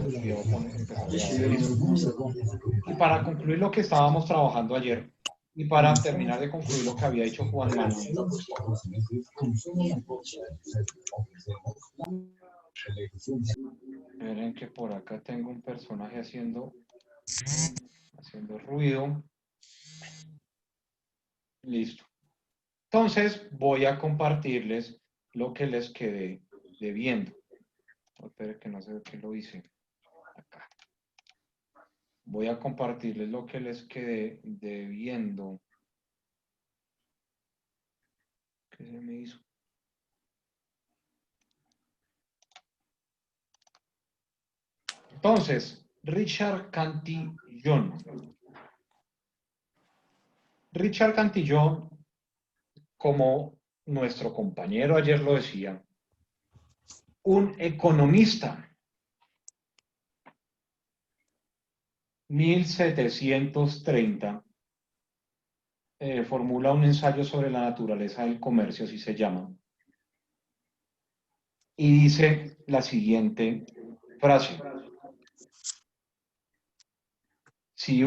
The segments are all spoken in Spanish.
empezar ya. Listo. Y para concluir lo que estábamos trabajando ayer, y para terminar de concluir lo que había dicho Juan Manuel, miren que por acá tengo un personaje haciendo ruido. Listo. Entonces voy a compartirles lo que les quedé debiendo. Espera que no sé qué lo hice. Acá. Voy a compartirles lo que les quedé debiendo. ¿Qué se me hizo? Entonces, Richard Cantillon. Richard Cantillon, como nuestro compañero ayer lo decía, un economista, 1730, formula un ensayo sobre la naturaleza del comercio, así se llama, y dice la siguiente frase. Si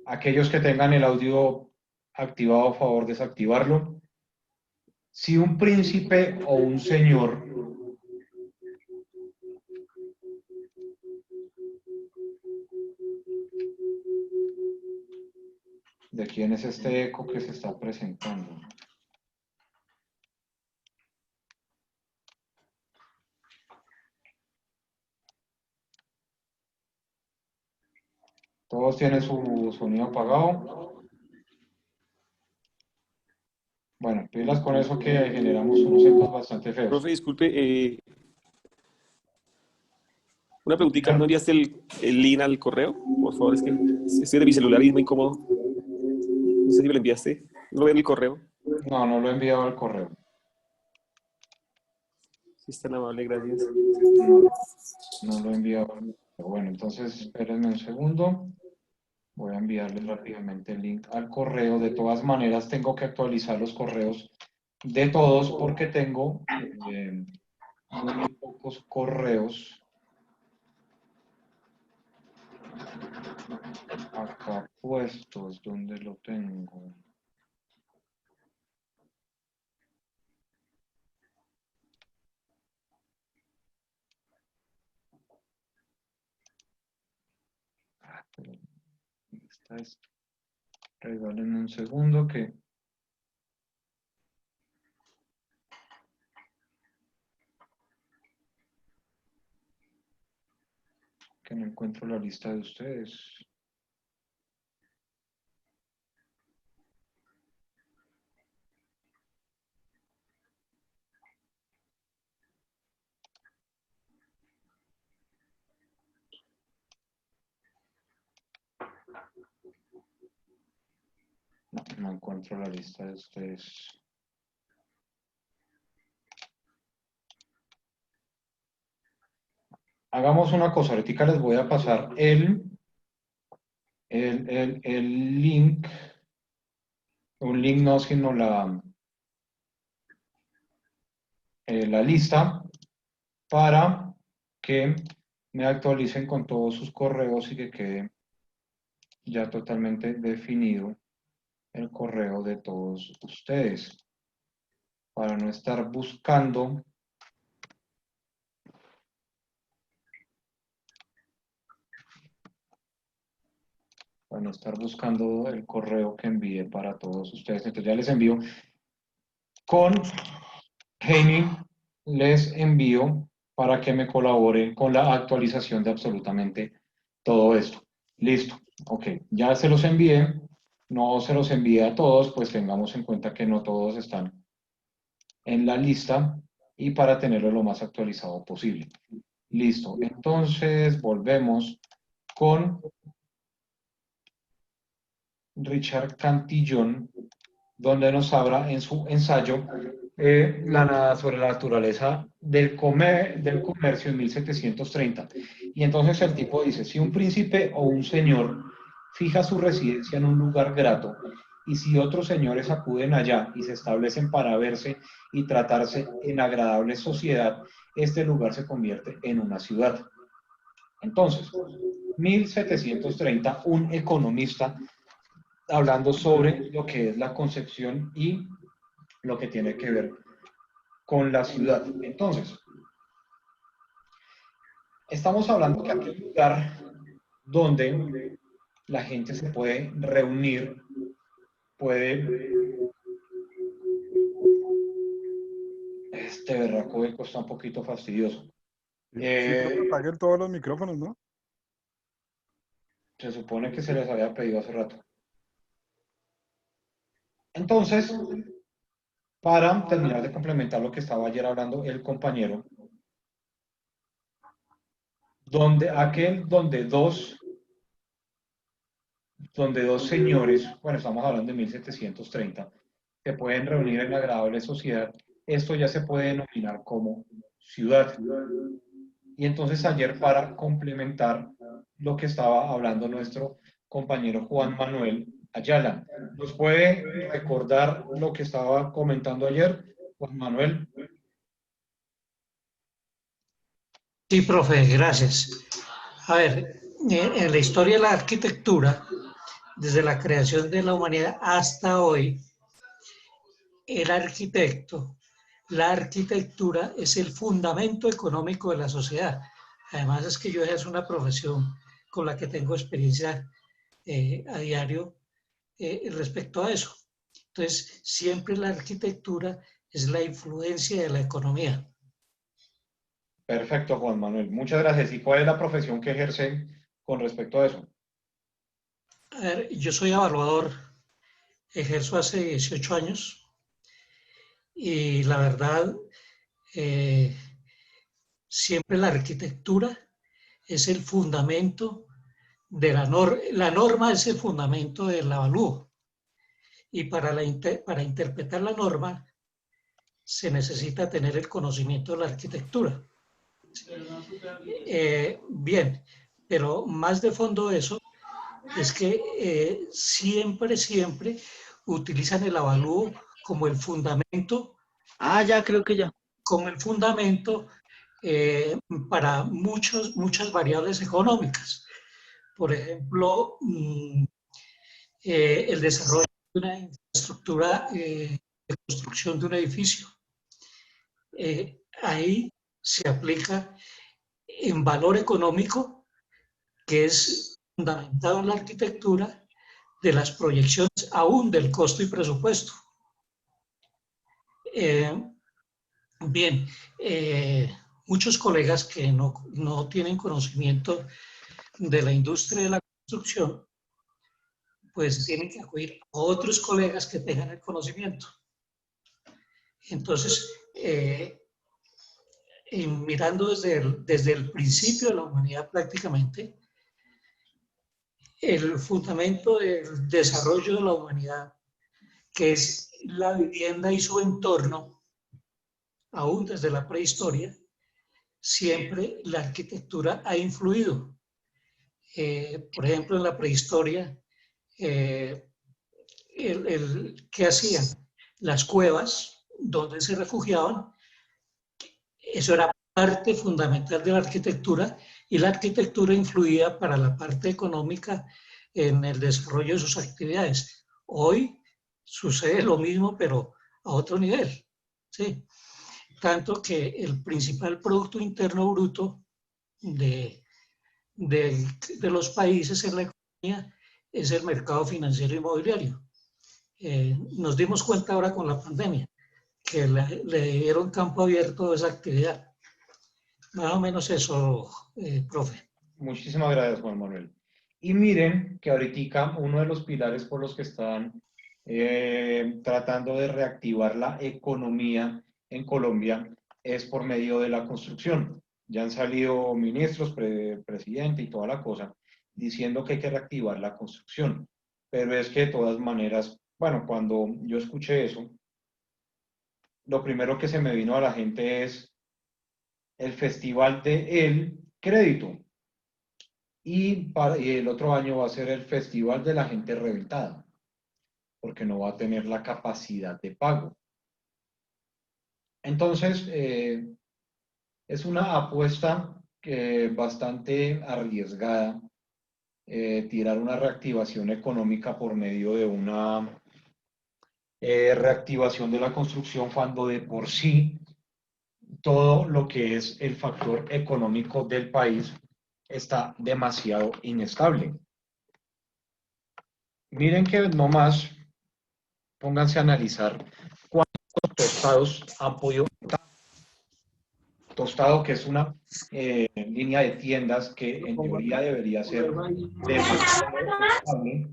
aquellos que tengan el audio activado, a favor de desactivarlo, si un príncipe o un señor ¿de quién es este eco que se está presentando? Todos tienen su sonido apagado. Bueno, pilas con eso que generamos unos ecos bastante feos. Profe, disculpe, una preguntita, ¿no enviaste el link al correo? Por favor, es que estoy de mi celular y es muy incómodo. No sé si me lo enviaste. No veo el correo. No, no lo he enviado al correo. Si es tan amable, gracias. No lo he enviado. Pero bueno, entonces espérenme un segundo. Voy a enviarles rápidamente el link al correo. De todas maneras, tengo que actualizar los correos de todos porque tengo muy pocos correos acá puestos. ¿Dónde lo tengo? Pero está esto. Regálenme un segundo que no encuentro la lista de ustedes. No encuentro la lista de ustedes. Hagamos una cosa, ahorita les voy a pasar el link, un link no, sino la lista para que me actualicen con todos sus correos y que quede ya totalmente definido el correo de todos ustedes, para no estar buscando el correo que envié para todos ustedes. Entonces ya les envío con Jaime, les envío para que me colaboren con la actualización de absolutamente todo esto. Listo, ok, ya se los envié, no se los envié a todos, pues tengamos en cuenta que no todos están en la lista y para tenerlo lo más actualizado posible. Listo, entonces volvemos con Richard Cantillon, donde nos habla en su ensayo sobre la naturaleza del comercio en 1730. Y entonces el tipo dice, si un príncipe o un señor fija su residencia en un lugar grato y si otros señores acuden allá y se establecen para verse y tratarse en agradable sociedad, este lugar se convierte en una ciudad. Entonces, 1730, un economista hablando sobre lo que es la concepción y lo que tiene que ver con la ciudad. Entonces, estamos hablando que aquí hay un lugar donde la gente se puede reunir, puede... Este berraco eco está un poquito fastidioso. Sí, profe, Eh, apaguen todos los micrófonos, ¿no? Se supone que se les había pedido hace rato. Entonces, para terminar de complementar lo que estaba ayer hablando el compañero, donde dos señores, bueno, estamos hablando de 1730, se pueden reunir en la agradable sociedad, esto ya se puede denominar como ciudad. Y entonces ayer, para complementar lo que estaba hablando nuestro compañero Juan Manuel Ayala, ¿nos puede recordar lo que estaba comentando ayer, Juan Manuel? Sí, profe, gracias. A ver, en la historia de la arquitectura, desde la creación de la humanidad hasta hoy, el arquitecto, la arquitectura es el fundamento económico de la sociedad. Además es que yo es una profesión con la que tengo experiencia a diario respecto a eso. Entonces, siempre la arquitectura es la influencia de la economía. Perfecto, Juan Manuel. Muchas gracias. ¿Y cuál es la profesión que ejerce con respecto a eso? A ver, yo soy evaluador, ejerzo hace 18 años y la verdad, eh, siempre la arquitectura es el fundamento de la norma es el fundamento del avalúo y para interpretar la norma se necesita tener el conocimiento de la arquitectura. Bien, pero más de fondo eso es que siempre utilizan el avalúo como el fundamento, Ya creo que ya. como el fundamento para muchas variables económicas. Por ejemplo, el desarrollo de una infraestructura de construcción de un edificio. Ahí se aplica en valor económico, que es fundamentado en la arquitectura, de las proyecciones aún del costo y presupuesto. Bien, muchos colegas que no tienen conocimiento de la industria de la construcción, pues tienen que acudir a otros colegas que tengan el conocimiento. Entonces, mirando desde el principio de la humanidad prácticamente, el fundamento del desarrollo de la humanidad, que es la vivienda y su entorno, aún desde la prehistoria, siempre la arquitectura ha influido. Por ejemplo, en la prehistoria, ¿qué hacían? Las cuevas donde se refugiaban, eso era parte fundamental de la arquitectura y la arquitectura influía para la parte económica en el desarrollo de sus actividades. Hoy sucede lo mismo, pero a otro nivel, ¿sí? Tanto que el principal Producto Interno Bruto de, de los países en la economía es el mercado financiero inmobiliario. Nos dimos cuenta ahora con la pandemia que le dieron campo abierto a esa actividad. Más o menos eso, profe. Muchísimas gracias, Juan Manuel. Y miren que ahorita uno de los pilares por los que están tratando de reactivar la economía en Colombia es por medio de la construcción. Ya han salido ministros, presidente y toda la cosa, diciendo que hay que reactivar la construcción. Pero es que de todas maneras, bueno, cuando yo escuché eso, lo primero que se me vino a la gente es el Festival del Crédito. Y el otro año va a ser el Festival de la Gente Reventada. porque no va a tener la capacidad de pago. Entonces, es una apuesta bastante arriesgada, tirar una reactivación económica por medio de una reactivación de la construcción cuando de por sí todo lo que es el factor económico del país está demasiado inestable. Miren que nomás pónganse a analizar cuántos tostados han podido. Tostado, que es una línea de tiendas que en teoría debería ser demasiado estable.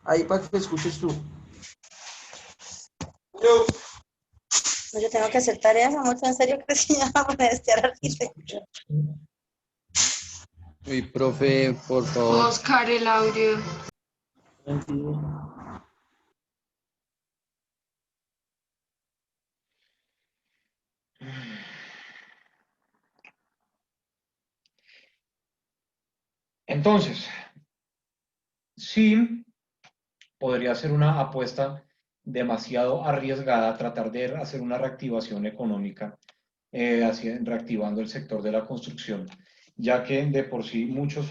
Ahí para que escuches tú. No, yo tengo que hacer tareas, mucho en serio que si ya vamos a estudiar arquitectura. Uy, profe, por favor. Oscar, el audio. Entonces, sí, podría ser una apuesta demasiado arriesgada tratar de hacer una reactivación económica, reactivando el sector de la construcción, ya que de por sí muchos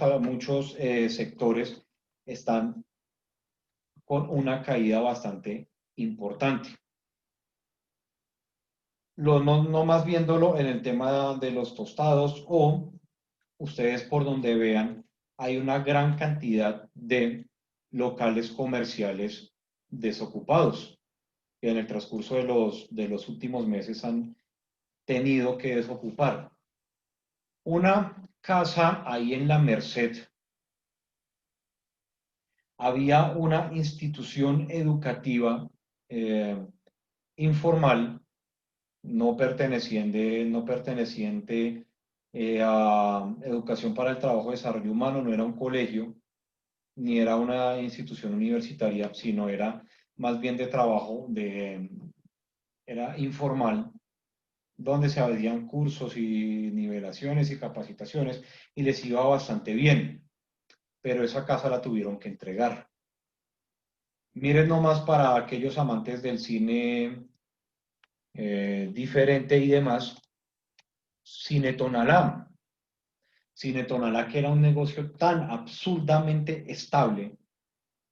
sectores están con una caída bastante importante. No más viéndolo en el tema de los tostados, o ustedes por donde vean, hay una gran cantidad de locales comerciales desocupados, que en el transcurso de los últimos meses han tenido que desocupar. Una casa ahí en la Merced, había una institución educativa informal, no perteneciente a Educación para el Trabajo y Desarrollo Humano, no era un colegio, ni era una institución universitaria, sino era más bien de trabajo, era informal, donde se hacían cursos y nivelaciones y capacitaciones, y les iba bastante bien, pero esa casa la tuvieron que entregar. Miren nomás para aquellos amantes del cine diferente y demás, Cine Tonalá. Cine Tonalá, que era un negocio tan absurdamente estable.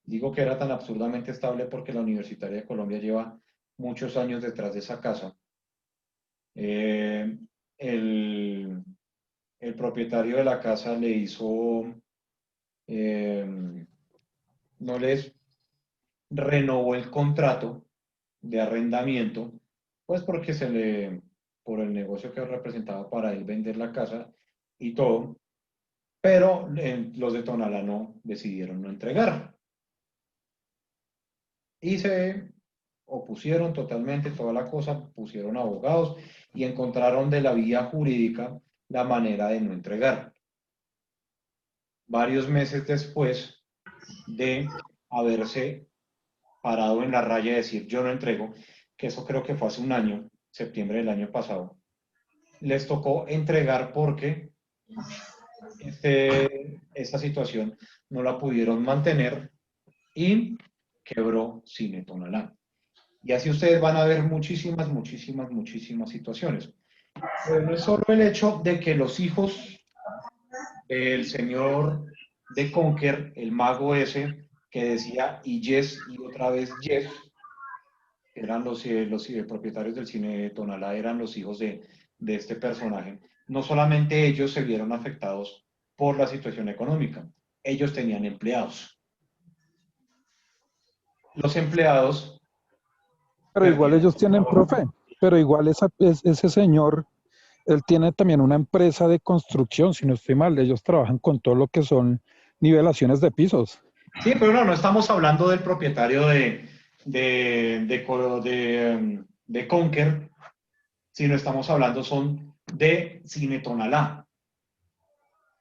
Digo que era tan absurdamente estable porque la Universitaria de Colombia lleva muchos años detrás de esa casa. El propietario de la casa le hizo, no les renovó el contrato de arrendamiento, pues porque por el negocio que representaba para él vender la casa y todo, pero los de Tonalá no decidieron no entregar. Y se opusieron totalmente toda la cosa, pusieron abogados y encontraron de la vía jurídica la manera de no entregar. Varios meses después de haberse parado en la raya y decir yo no entrego, que eso creo que fue hace un año, septiembre del año pasado, les tocó entregar porque esta situación no la pudieron mantener y quebró Cine Tonalá. Y así ustedes van a ver muchísimas situaciones. Pero no es solo el hecho de que los hijos del señor de Conker, el mago ese, que decía y yes y otra vez yes, eran los propietarios del cine Tonalá, eran los hijos de este personaje. No solamente ellos se vieron afectados por la situación económica, ellos tenían empleados. Los empleados... Pero igual ellos tienen, profe, pero igual ese señor, él tiene también una empresa de construcción, si no estoy mal, ellos trabajan con todo lo que son nivelaciones de pisos. Sí, pero no estamos hablando del propietario de Conker, sino estamos hablando de Cine Tonalá.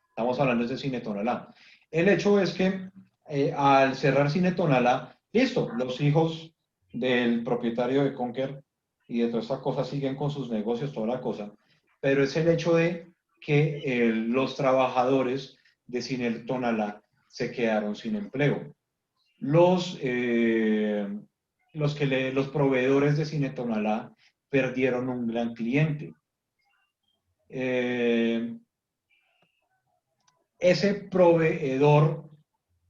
Estamos hablando de Cine Tonalá. El hecho es que al cerrar Cine Tonalá, listo, los hijos del propietario de Conker y de todas estas cosas siguen con sus negocios, toda la cosa, pero es el hecho de que los trabajadores de Cine Tonalá se quedaron sin empleo. los proveedores de Cine Tonalá perdieron un gran cliente. Ese proveedor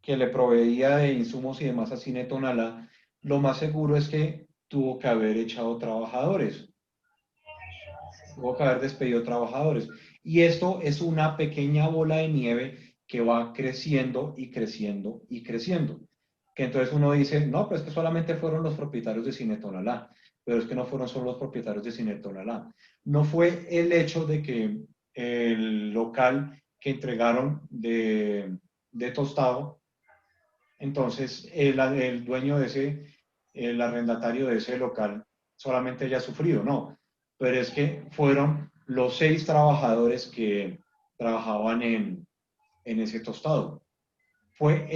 que le proveía de insumos y demás a Cine Tonalá, lo más seguro es que tuvo que haber echado trabajadores. Tuvo que haber despedido trabajadores. Y esto es una pequeña bola de nieve que va creciendo y creciendo y creciendo. Que entonces uno dice, no, pues que solamente fueron los propietarios de Cine Tonalá. Pero es que no fueron solo los propietarios de Cine Tonalá. No fue el hecho de que el local que entregaron de Tostado, entonces el dueño de ese, el arrendatario de ese local, solamente haya sufrido, no. Pero es que fueron los 6 trabajadores que trabajaban en ese Tostado. Fue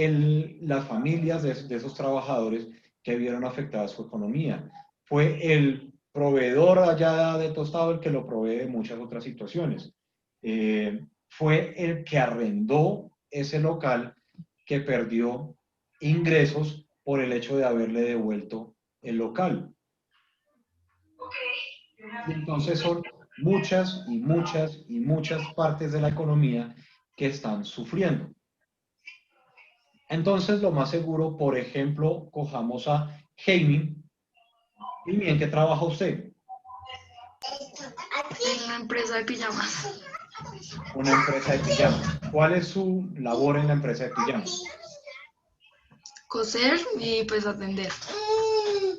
las familias de esos trabajadores que vieron afectada su economía. Fue el proveedor allá de Tostado el que lo provee de muchas otras situaciones. Fue el que arrendó ese local que perdió ingresos por el hecho de haberle devuelto el local. Y entonces son muchas y muchas y muchas partes de la economía que están sufriendo. Entonces, lo más seguro, por ejemplo, cojamos a Jaime. ¿Y en qué trabaja usted? En una empresa de pijamas. Una empresa de pijamas. ¿Cuál es su labor en la empresa de pijamas? Coser y pues atender.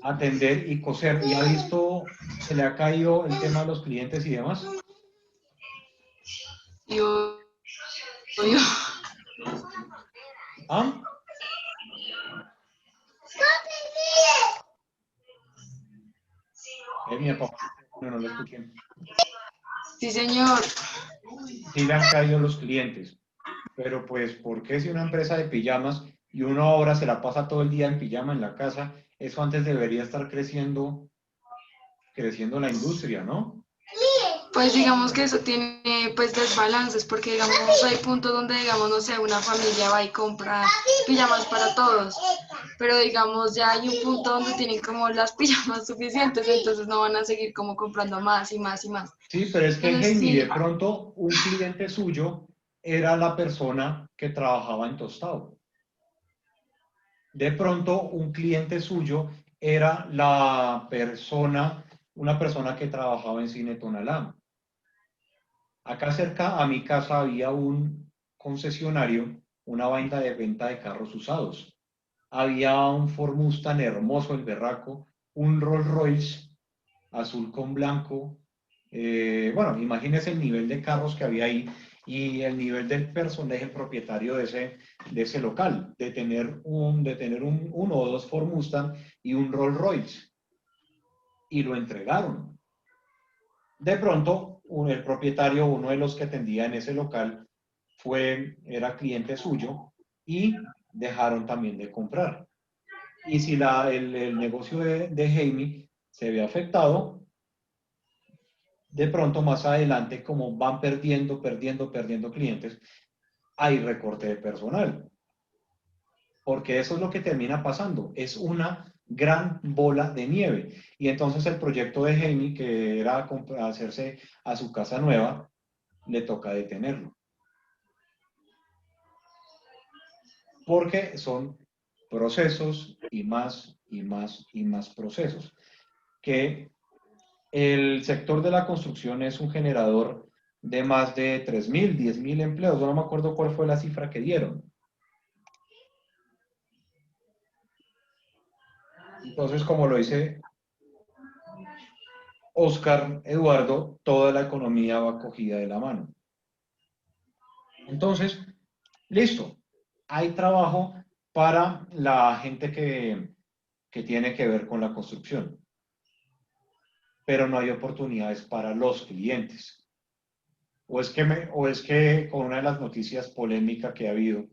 Atender y coser. ¿Y ha visto, se le ha caído el tema de los clientes y demás? Yo. ¿Ah? Mi papá, no lo escuché. Sí, señor. Sí le han caído los clientes. Pero pues, ¿por qué si una empresa de pijamas y uno ahora se la pasa todo el día en pijama en la casa? Eso antes debería estar creciendo la industria, ¿no? Pues digamos que eso tiene pues desbalances, porque digamos hay puntos donde digamos, no sé, una familia va y compra pijamas para todos, pero digamos ya hay un punto donde tienen como las pijamas suficientes, entonces no van a seguir como comprando más y más y más. Sí, pero es que Entonces Jamie, sí, de pronto un cliente suyo era la persona que trabajaba en Tostado. De pronto un cliente suyo era una persona que trabajaba en Cine Tonalá. Acá cerca a mi casa había un concesionario, una venta de carros usados. Había un Ford Mustang hermoso, el berraco, un Rolls Royce azul con blanco. Bueno, imagínese el nivel de carros que había ahí y el nivel del personaje propietario de ese local, de tener uno o dos Ford Mustang y un Rolls Royce. Y lo entregaron. De pronto, el propietario, uno de los que atendía en ese local, era cliente suyo y dejaron también de comprar. Y si el negocio de Jamie se ve afectado, de pronto más adelante, como van perdiendo clientes, hay recorte de personal. Porque eso es lo que termina pasando. Es una gran bola de nieve. Y entonces el proyecto de Jamie, que era hacerse a su casa nueva, le toca detenerlo. Porque son procesos y más y más y más procesos. Que el sector de la construcción es un generador de más de 3.000, 10.000 empleos. Yo no me acuerdo cuál fue la cifra que dieron. Entonces, como lo dice Oscar Eduardo, toda la economía va cogida de la mano. Entonces, listo. Hay trabajo para la gente que tiene que ver con la construcción, pero no hay oportunidades para los clientes. O es que con una de las noticias polémicas que ha habido,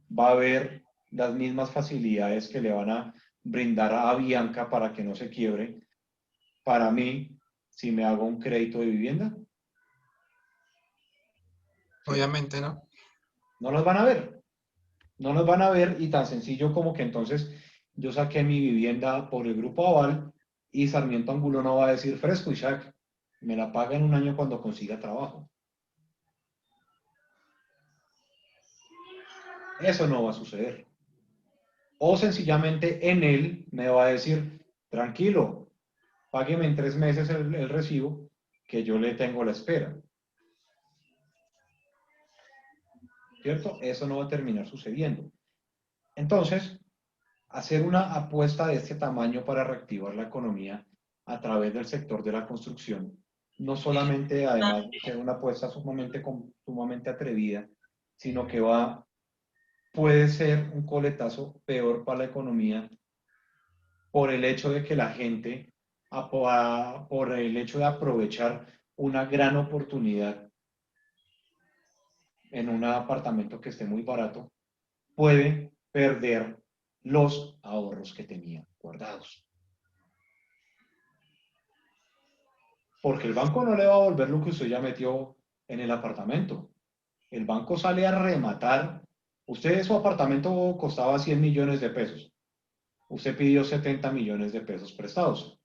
va a haber las mismas facilidades que le van a brindar a Bianca para que no se quiebre, para mí, si me hago un crédito de vivienda. Obviamente, ¿no? No las van a ver. No nos van a ver y tan sencillo como que entonces yo saqué mi vivienda por el Grupo Aval y Sarmiento Angulo no va a decir fresco, Isaac, me la paga en un año cuando consiga trabajo. Eso no va a suceder. O sencillamente en él me va a decir, tranquilo, págueme en 3 meses el recibo que yo le tengo a la espera. ¿Cierto? Eso no va a terminar sucediendo. Entonces, hacer una apuesta de este tamaño para reactivar la economía a través del sector de la construcción, no solamente además de ser una apuesta sumamente atrevida, sino que puede ser un coletazo peor para la economía por el hecho de que la gente, por el hecho de aprovechar una gran oportunidad en un apartamento que esté muy barato, puede perder los ahorros que tenía guardados. Porque el banco no le va a volver lo que usted ya metió en el apartamento. El banco sale a rematar. Usted, su apartamento costaba 100 millones de pesos. Usted pidió 70 millones de pesos prestados.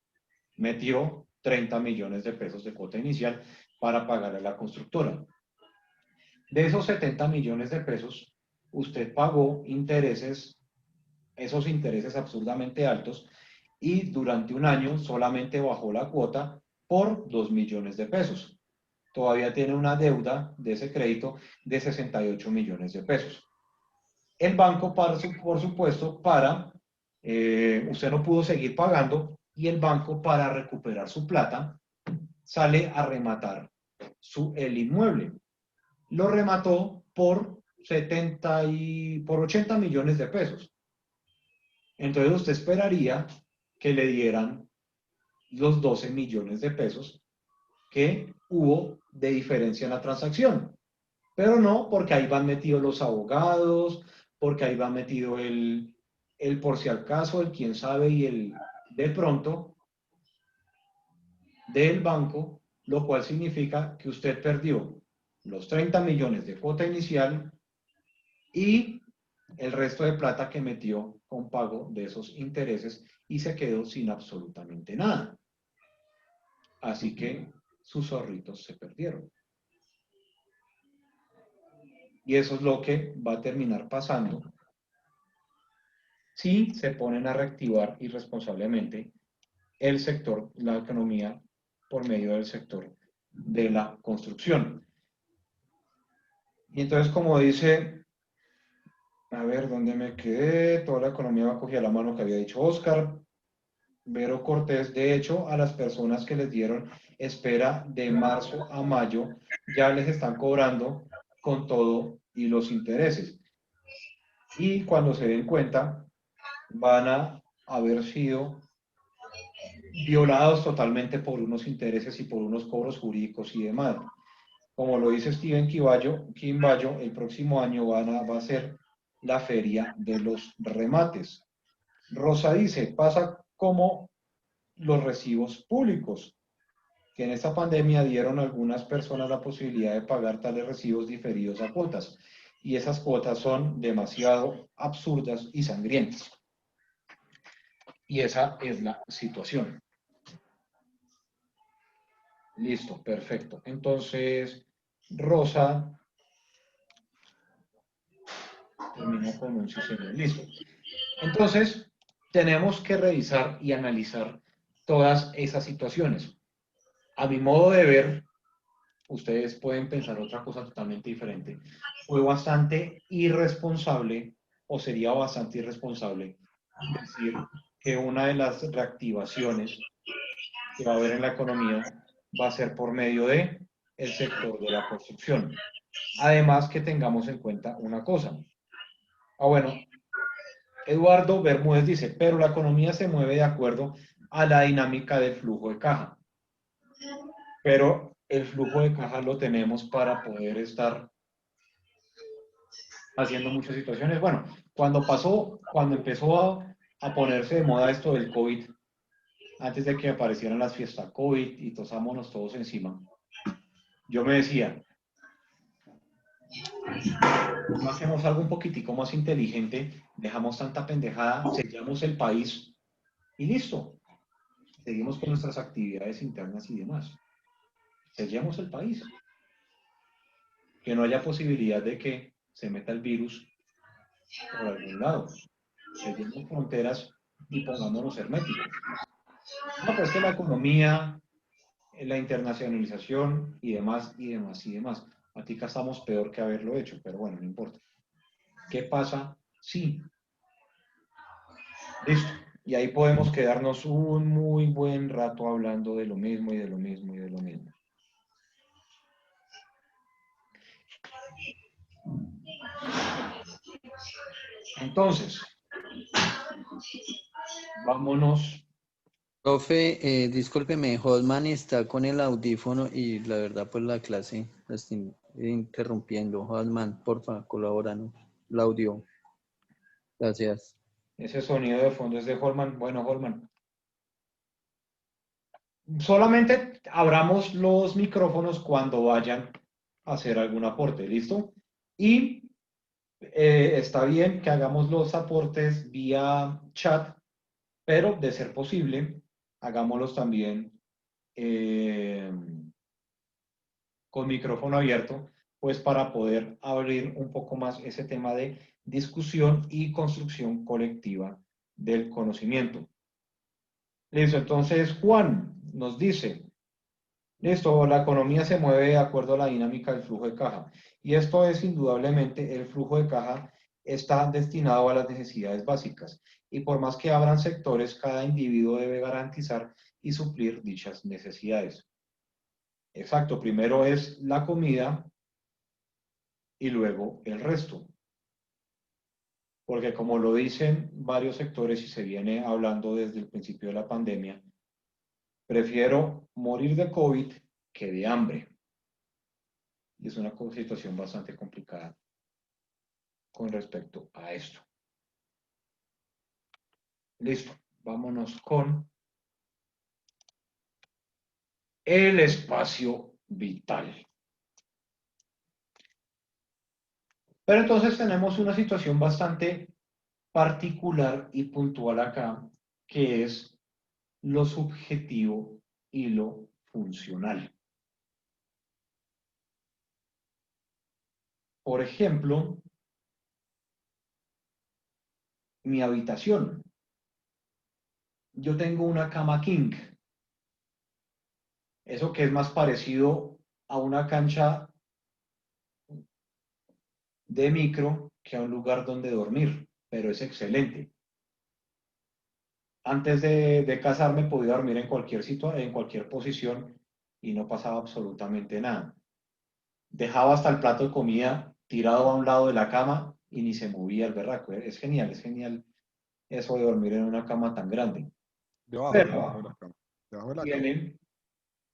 Metió 30 millones de pesos de cuota inicial para pagarle a la constructora. De esos 70 millones de pesos, usted pagó intereses, esos intereses absurdamente altos, y durante un año solamente bajó la cuota por 2 millones de pesos. Todavía tiene una deuda de ese crédito de 68 millones de pesos. El banco, por supuesto, usted no pudo seguir pagando y el banco, para recuperar su plata, sale a rematar el inmueble. Lo remató por 80 millones de pesos. Entonces usted esperaría que le dieran los 12 millones de pesos que hubo de diferencia en la transacción. Pero no, porque ahí van metidos los abogados, porque ahí va metido el por si al caso, el quién sabe y el de pronto del banco, lo cual significa que usted perdió los 30 millones de cuota inicial y el resto de plata que metió con pago de esos intereses y se quedó sin absolutamente nada. Así que sus ahorritos se perdieron. Y eso es lo que va a terminar pasando si se ponen a reactivar irresponsablemente el sector, la economía, por medio del sector de la construcción. Y entonces, como dice, a ver, ¿dónde me quedé? Toda la economía va a coger la mano que había dicho Oscar. Vero Cortés, de hecho, a las personas que les dieron espera de marzo a mayo, ya les están cobrando con todo y los intereses. Y cuando se den cuenta, van a haber sido violados totalmente por unos intereses y por unos cobros jurídicos y demás. Como lo dice Steven Quimbayo, el próximo año va a ser la feria de los remates. Rosa dice, pasa como los recibos públicos, que en esta pandemia dieron a algunas personas la posibilidad de pagar tales recibos diferidos a cuotas, y esas cuotas son demasiado absurdas y sangrientas. Y esa es la situación. Listo, perfecto. Entonces, Rosa terminó con un sí, señor. Listo. Entonces, tenemos que revisar y analizar todas esas situaciones. A mi modo de ver, ustedes pueden pensar otra cosa totalmente diferente. Fue bastante irresponsable, o sería bastante irresponsable, decir que una de las reactivaciones que va a haber en la economía va a ser por medio de el sector de la construcción. Además, que tengamos en cuenta una cosa. Bueno, Eduardo Bermúdez dice, pero la economía se mueve de acuerdo a la dinámica del flujo de caja. Pero el flujo de caja lo tenemos para poder estar haciendo muchas situaciones. Bueno, cuando empezó a ponerse de moda esto del COVID, antes de que aparecieran las fiestas COVID y tosámonos todos encima, yo me decía, no hacemos algo un poquitico más inteligente, dejamos tanta pendejada, sellamos el país y listo. Seguimos con nuestras actividades internas y demás. Sellamos el país. Que no haya posibilidad de que se meta el virus por algún lado. Sellemos fronteras y pongámonos herméticos. No, pues que la economía, la internacionalización y demás, y demás, y demás. Ahorita estamos peor que haberlo hecho, pero bueno, no importa. ¿Qué pasa? Sí. Listo. Y ahí podemos quedarnos un muy buen rato hablando de lo mismo y de lo mismo y de lo mismo. Entonces, vámonos. Profe, discúlpeme, Hotman está con el audífono y la verdad, pues la clase la estoy interrumpiendo. Hotman, porfa, colabóranos. El audio. Gracias. Ese sonido de fondo es de Holman. Bueno, Holman. Solamente abramos los micrófonos cuando vayan a hacer algún aporte, ¿listo? Y está bien que hagamos los aportes vía chat, pero de ser posible, hagámoslos también con micrófono abierto, pues para poder abrir un poco más ese tema de discusión y construcción colectiva del conocimiento. Listo, entonces Juan nos dice, listo, la economía se mueve de acuerdo a la dinámica del flujo de caja. Y esto es indudablemente, el flujo de caja está destinado a las necesidades básicas. Y por más que abran sectores, cada individuo debe garantizar y suplir dichas necesidades. Exacto, primero es la comida y luego el resto. Porque como lo dicen varios sectores y se viene hablando desde el principio de la pandemia, prefiero morir de COVID que de hambre. Y es una situación bastante complicada con respecto a esto. Listo, vámonos con el espacio vital. Pero entonces tenemos una situación bastante particular y puntual acá, que es lo subjetivo y lo funcional. Por ejemplo, mi habitación. Yo tengo una cama king. Eso que es más parecido a una cancha de micro que a un lugar donde dormir, pero es excelente. Antes de casarme podía dormir en cualquier situación, en cualquier posición y no pasaba absolutamente nada. Dejaba hasta el plato de comida tirado a un lado de la cama y ni se movía el berraco. Es genial eso de dormir en una cama tan grande. Debajo Pero de la cama. Debajo de la cama. tienen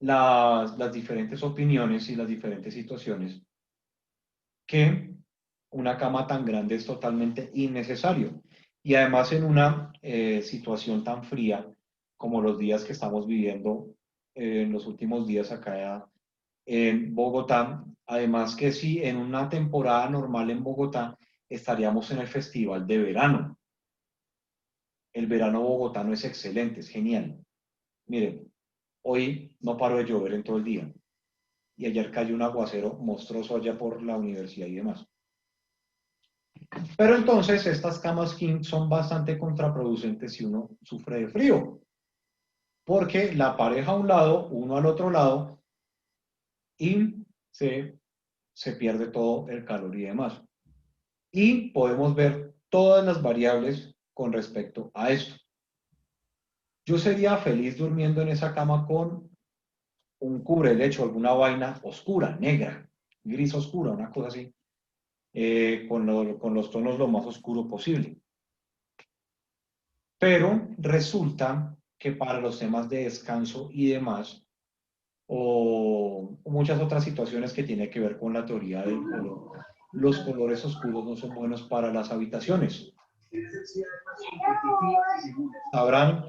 las diferentes opiniones y las diferentes situaciones que una cama tan grande es totalmente innecesario. Y además en una situación tan fría como los días que estamos viviendo en los últimos días acá en Bogotá, además que si en una temporada normal en Bogotá estaríamos en el festival de verano. El verano bogotano es excelente, es genial. Miren, hoy no paró de llover en todo el día y ayer cayó un aguacero monstruoso allá por la universidad y demás. Pero entonces estas camas king son bastante contraproducentes si uno sufre de frío, porque la pareja a un lado, uno al otro lado, y se pierde todo el calor y demás. Y podemos ver todas las variables con respecto a esto. Yo sería feliz durmiendo en esa cama con un cubrelecho, alguna vaina oscura, negra, gris oscura, una cosa así, con los tonos lo más oscuro posible. Pero resulta que para los temas de descanso y demás, o muchas otras situaciones que tienen que ver con la teoría del color, los colores oscuros no son buenos para las habitaciones. Sabrán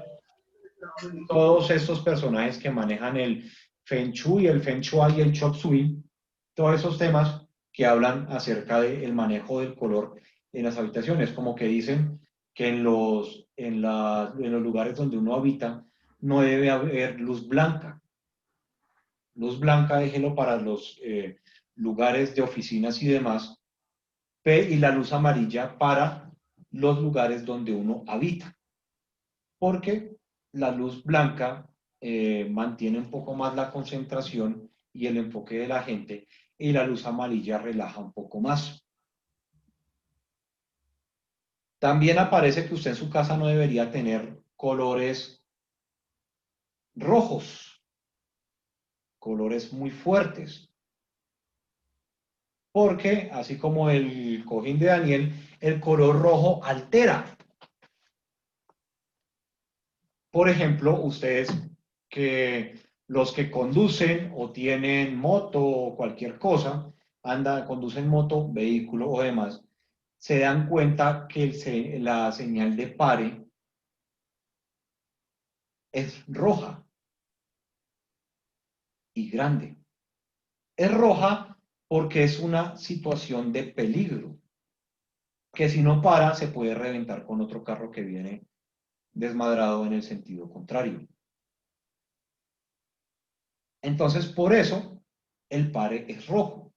todos estos personajes que manejan el Feng Shui, el Feng Shui y el Chop Suey, todos esos temas que hablan acerca del manejo del color en las habitaciones, como que dicen que en los lugares donde uno habita no debe haber luz blanca. Luz blanca déjelo para los lugares de oficinas y demás, y la luz amarilla para los lugares donde uno habita. Porque la luz blanca mantiene un poco más la concentración y el enfoque de la gente, y la luz amarilla relaja un poco más. También aparece que usted en su casa no debería tener colores rojos, colores muy fuertes, porque así como el cojín de Daniel, el color rojo altera. Por ejemplo, ustedes los que conducen o tienen moto o cualquier cosa, conducen moto, vehículo o demás, se dan cuenta que la señal de pare es roja y grande. Es roja porque es una situación de peligro, que si no para se puede reventar con otro carro que viene desmadrado en el sentido contrario. Entonces, por eso, el pare es rojo.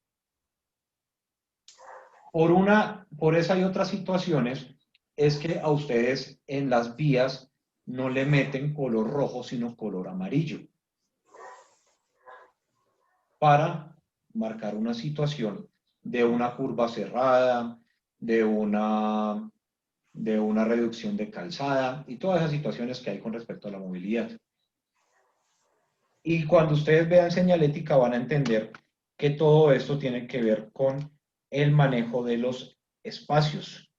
Por esa y otras situaciones, es que a ustedes en las vías no le meten color rojo, sino color amarillo, para marcar una situación de una curva cerrada, de una reducción de calzada y todas esas situaciones que hay con respecto a la movilidad. Y cuando ustedes vean señalética van a entender que todo esto tiene que ver con el manejo de los espacios.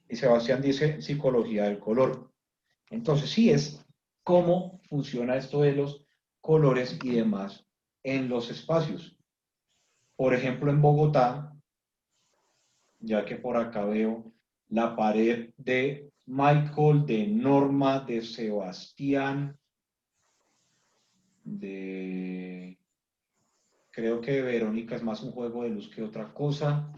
Y Sebastián dice psicología del color. Entonces sí es cómo funciona esto de los colores y demás en los espacios. Por ejemplo, en Bogotá, ya que por acá veo la pared de Michael, de Norma, de Sebastián, creo que Verónica es más un juego de luz que otra cosa,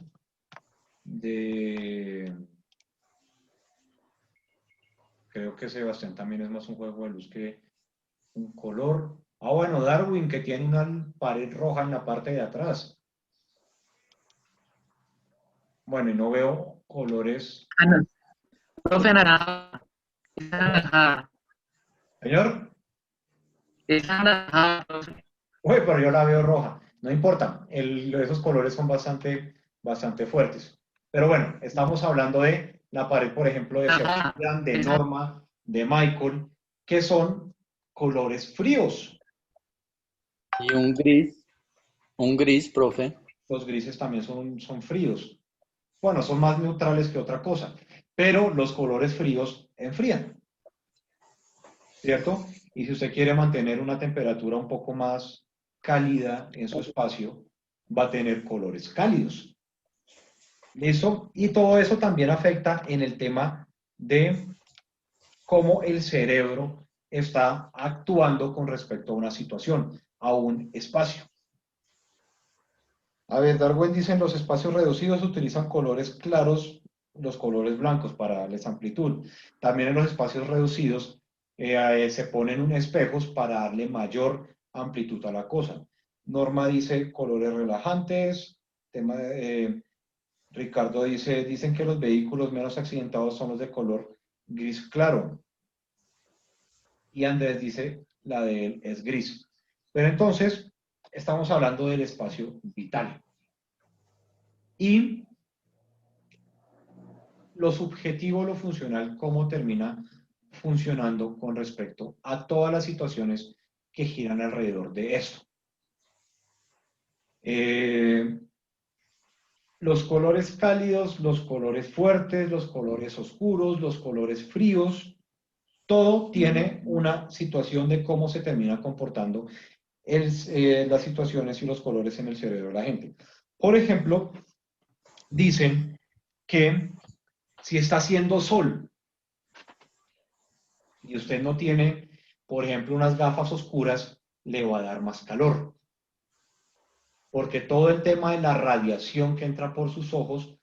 creo que Sebastián también es más un juego de luz que un color. Ah, bueno, Darwin, que tiene una pared roja en la parte de atrás. Bueno, y no veo colores. Profe naranja. Señor, Es naranja, profe. uy, pero yo la veo roja. No importa, esos colores son bastante fuertes. Pero bueno, estamos hablando de la pared, por ejemplo, de Sebastián, de Norma, de Michael, que son colores fríos. Y un gris, profe. Los grises también son fríos. Bueno, son más neutrales que otra cosa, pero los colores fríos enfrían, ¿cierto? Y si usted quiere mantener una temperatura un poco más cálida en su espacio, va a tener colores cálidos. ¿Listo? Y todo eso también afecta en el tema de cómo el cerebro está actuando con respecto a una situación, a un espacio. A ver, Darwin dice, en los espacios reducidos se utilizan colores claros, los colores blancos para darles amplitud. También en los espacios reducidos se ponen espejos para darle mayor amplitud a la cosa. Norma dice colores relajantes. Ricardo dice, dicen que los vehículos menos accidentados son los de color gris claro. Y Andrés dice, la de él es gris. Pero entonces, estamos hablando del espacio vital. Y lo subjetivo, lo funcional, cómo termina funcionando con respecto a todas las situaciones que giran alrededor de esto. Los colores cálidos, los colores fuertes, los colores oscuros, los colores fríos, todo tiene una situación de cómo se termina comportando las situaciones y los colores en el cerebro de la gente. Por ejemplo, dicen que si está haciendo sol y usted no tiene, por ejemplo, unas gafas oscuras, le va a dar más calor. porque todo el tema de la radiación que entra por sus ojos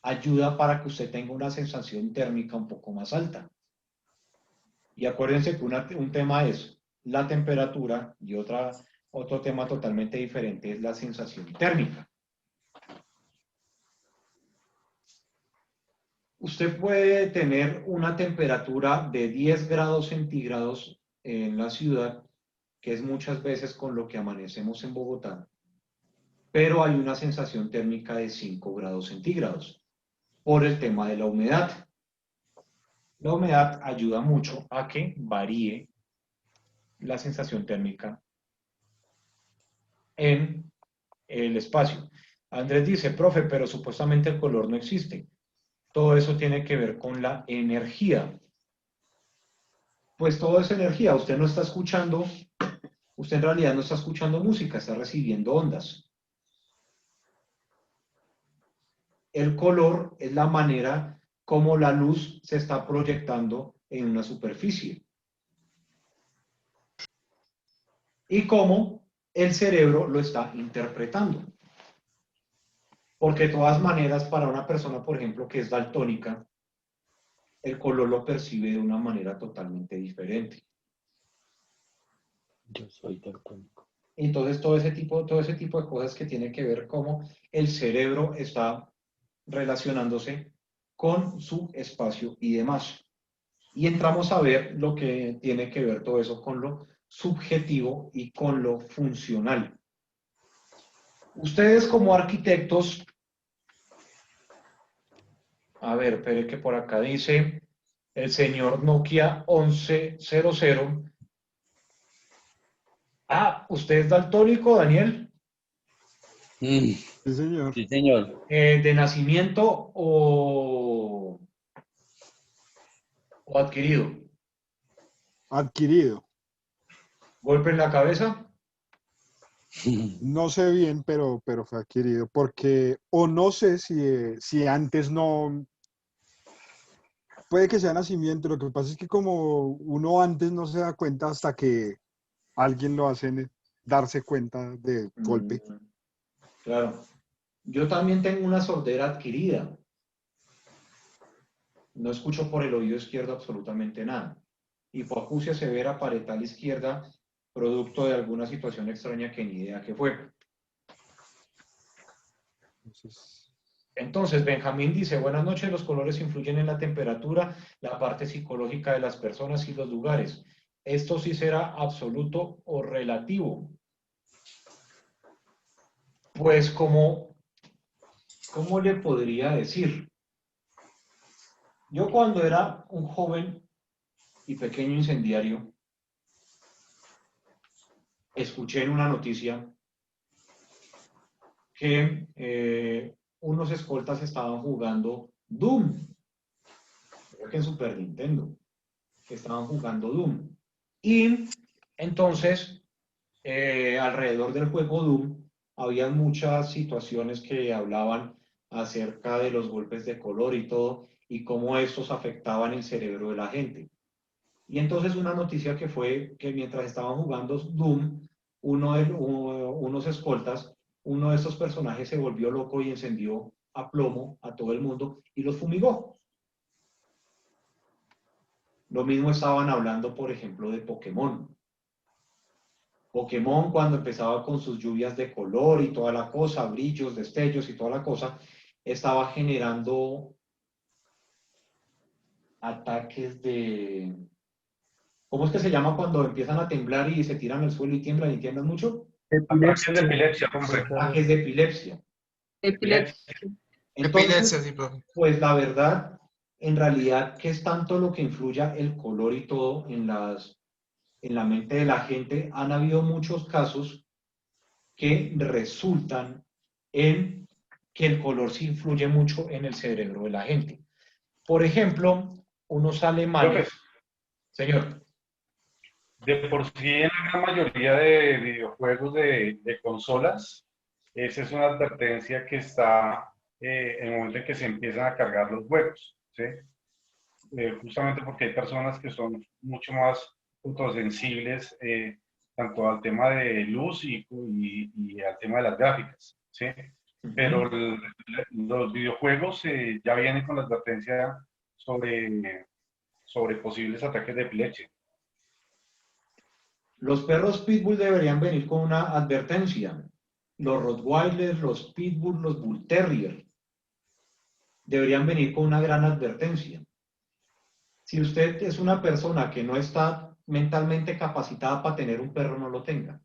ayuda para que usted tenga una sensación térmica un poco más alta. Y acuérdense que un tema es la temperatura y otro tema totalmente diferente es la sensación térmica. Usted puede tener una temperatura de 10 grados centígrados en la ciudad, que es muchas veces con lo que amanecemos en Bogotá, pero hay una sensación térmica de 5 grados centígrados por el tema de la humedad. La humedad ayuda mucho a que varíe la sensación térmica en el espacio. Andrés dice, profe, pero supuestamente el color no existe. Todo eso tiene que ver con la energía. Pues todo es energía. Usted no está escuchando, usted en realidad no está escuchando música, está recibiendo ondas. El color es la manera como la luz se está proyectando en una superficie. Y cómo el cerebro lo está interpretando. Porque de todas maneras, para una persona, por ejemplo, que es daltónica, el color lo percibe de una manera totalmente diferente. Yo soy daltónico. Entonces, todo ese tipo de cosas que tiene que ver cómo el cerebro está relacionándose con su espacio y demás. Y entramos a ver lo que tiene que ver todo eso con lo subjetivo y con lo funcional. Ustedes como arquitectos, a ver, espere que por acá dice el señor Nokia 1100. Ah, ¿usted es daltónico, Daniel? Sí, señor. sí, señor. ¿De nacimiento o adquirido? Adquirido. ¿Golpe en la cabeza? No sé bien, pero fue adquirido. Porque, o no sé si antes no. Puede que sea nacimiento. Lo que pasa es que como uno antes no se da cuenta hasta que alguien lo hace darse cuenta de golpe. Claro. Yo también tengo una sordera adquirida. No escucho por el oído izquierdo absolutamente nada. Hipoacusia severa parietal izquierda, producto de alguna situación extraña que ni idea qué fue. Entonces, Benjamín dice, buenas noches, los colores influyen en la temperatura, la parte psicológica de las personas y los lugares. ¿Esto sí será absoluto o relativo? Pues ¿cómo le podría decir? Yo cuando era un joven y pequeño incendiario, escuché en una noticia que unos escoltas estaban jugando Doom, creo que en Super Nintendo, que estaban jugando Doom. Y entonces, alrededor del juego Doom, había muchas situaciones que hablaban acerca de los golpes de color y todo, y cómo estos afectaban el cerebro de la gente. Y entonces una noticia que fue que mientras estaban jugando Doom, unos escoltas, uno de estos personajes se volvió loco y encendió a plomo a todo el mundo y los fumigó. Lo mismo estaban hablando, por ejemplo, de Pokémon. Pokémon cuando empezaba con sus lluvias de color y toda la cosa, brillos, destellos y toda la cosa, estaba generando ataques de... ¿Cómo es que se llama cuando empiezan a temblar y se tiran al suelo y tiemblan mucho? Ataques de epilepsia, profe. Ataques de epilepsia. Epilepsia. Entonces, sí, profe. pues la verdad, en realidad, ¿qué es tanto lo que influya el color y todo en la mente de la gente? Han habido muchos casos que resultan en que el color sí influye mucho en el cerebro de la gente. Por ejemplo, unos alemanes... Señor. De por sí, en la gran mayoría de videojuegos de consolas, esa es una advertencia que está en el momento en que se empiezan a cargar los juegos, ¿sí? Justamente porque hay personas que son mucho más fotosensibles tanto al tema de luz y al tema de las gráficas, ¿sí? Pero los videojuegos ya vienen con la advertencia sobre posibles ataques de epilepsia. Los perros Pitbull deberían venir con una advertencia. Los Rottweiler, los Pitbull, los Bull Terrier deberían venir con una gran advertencia. Si usted es una persona que no está mentalmente capacitada para tener un perro, no lo tenga.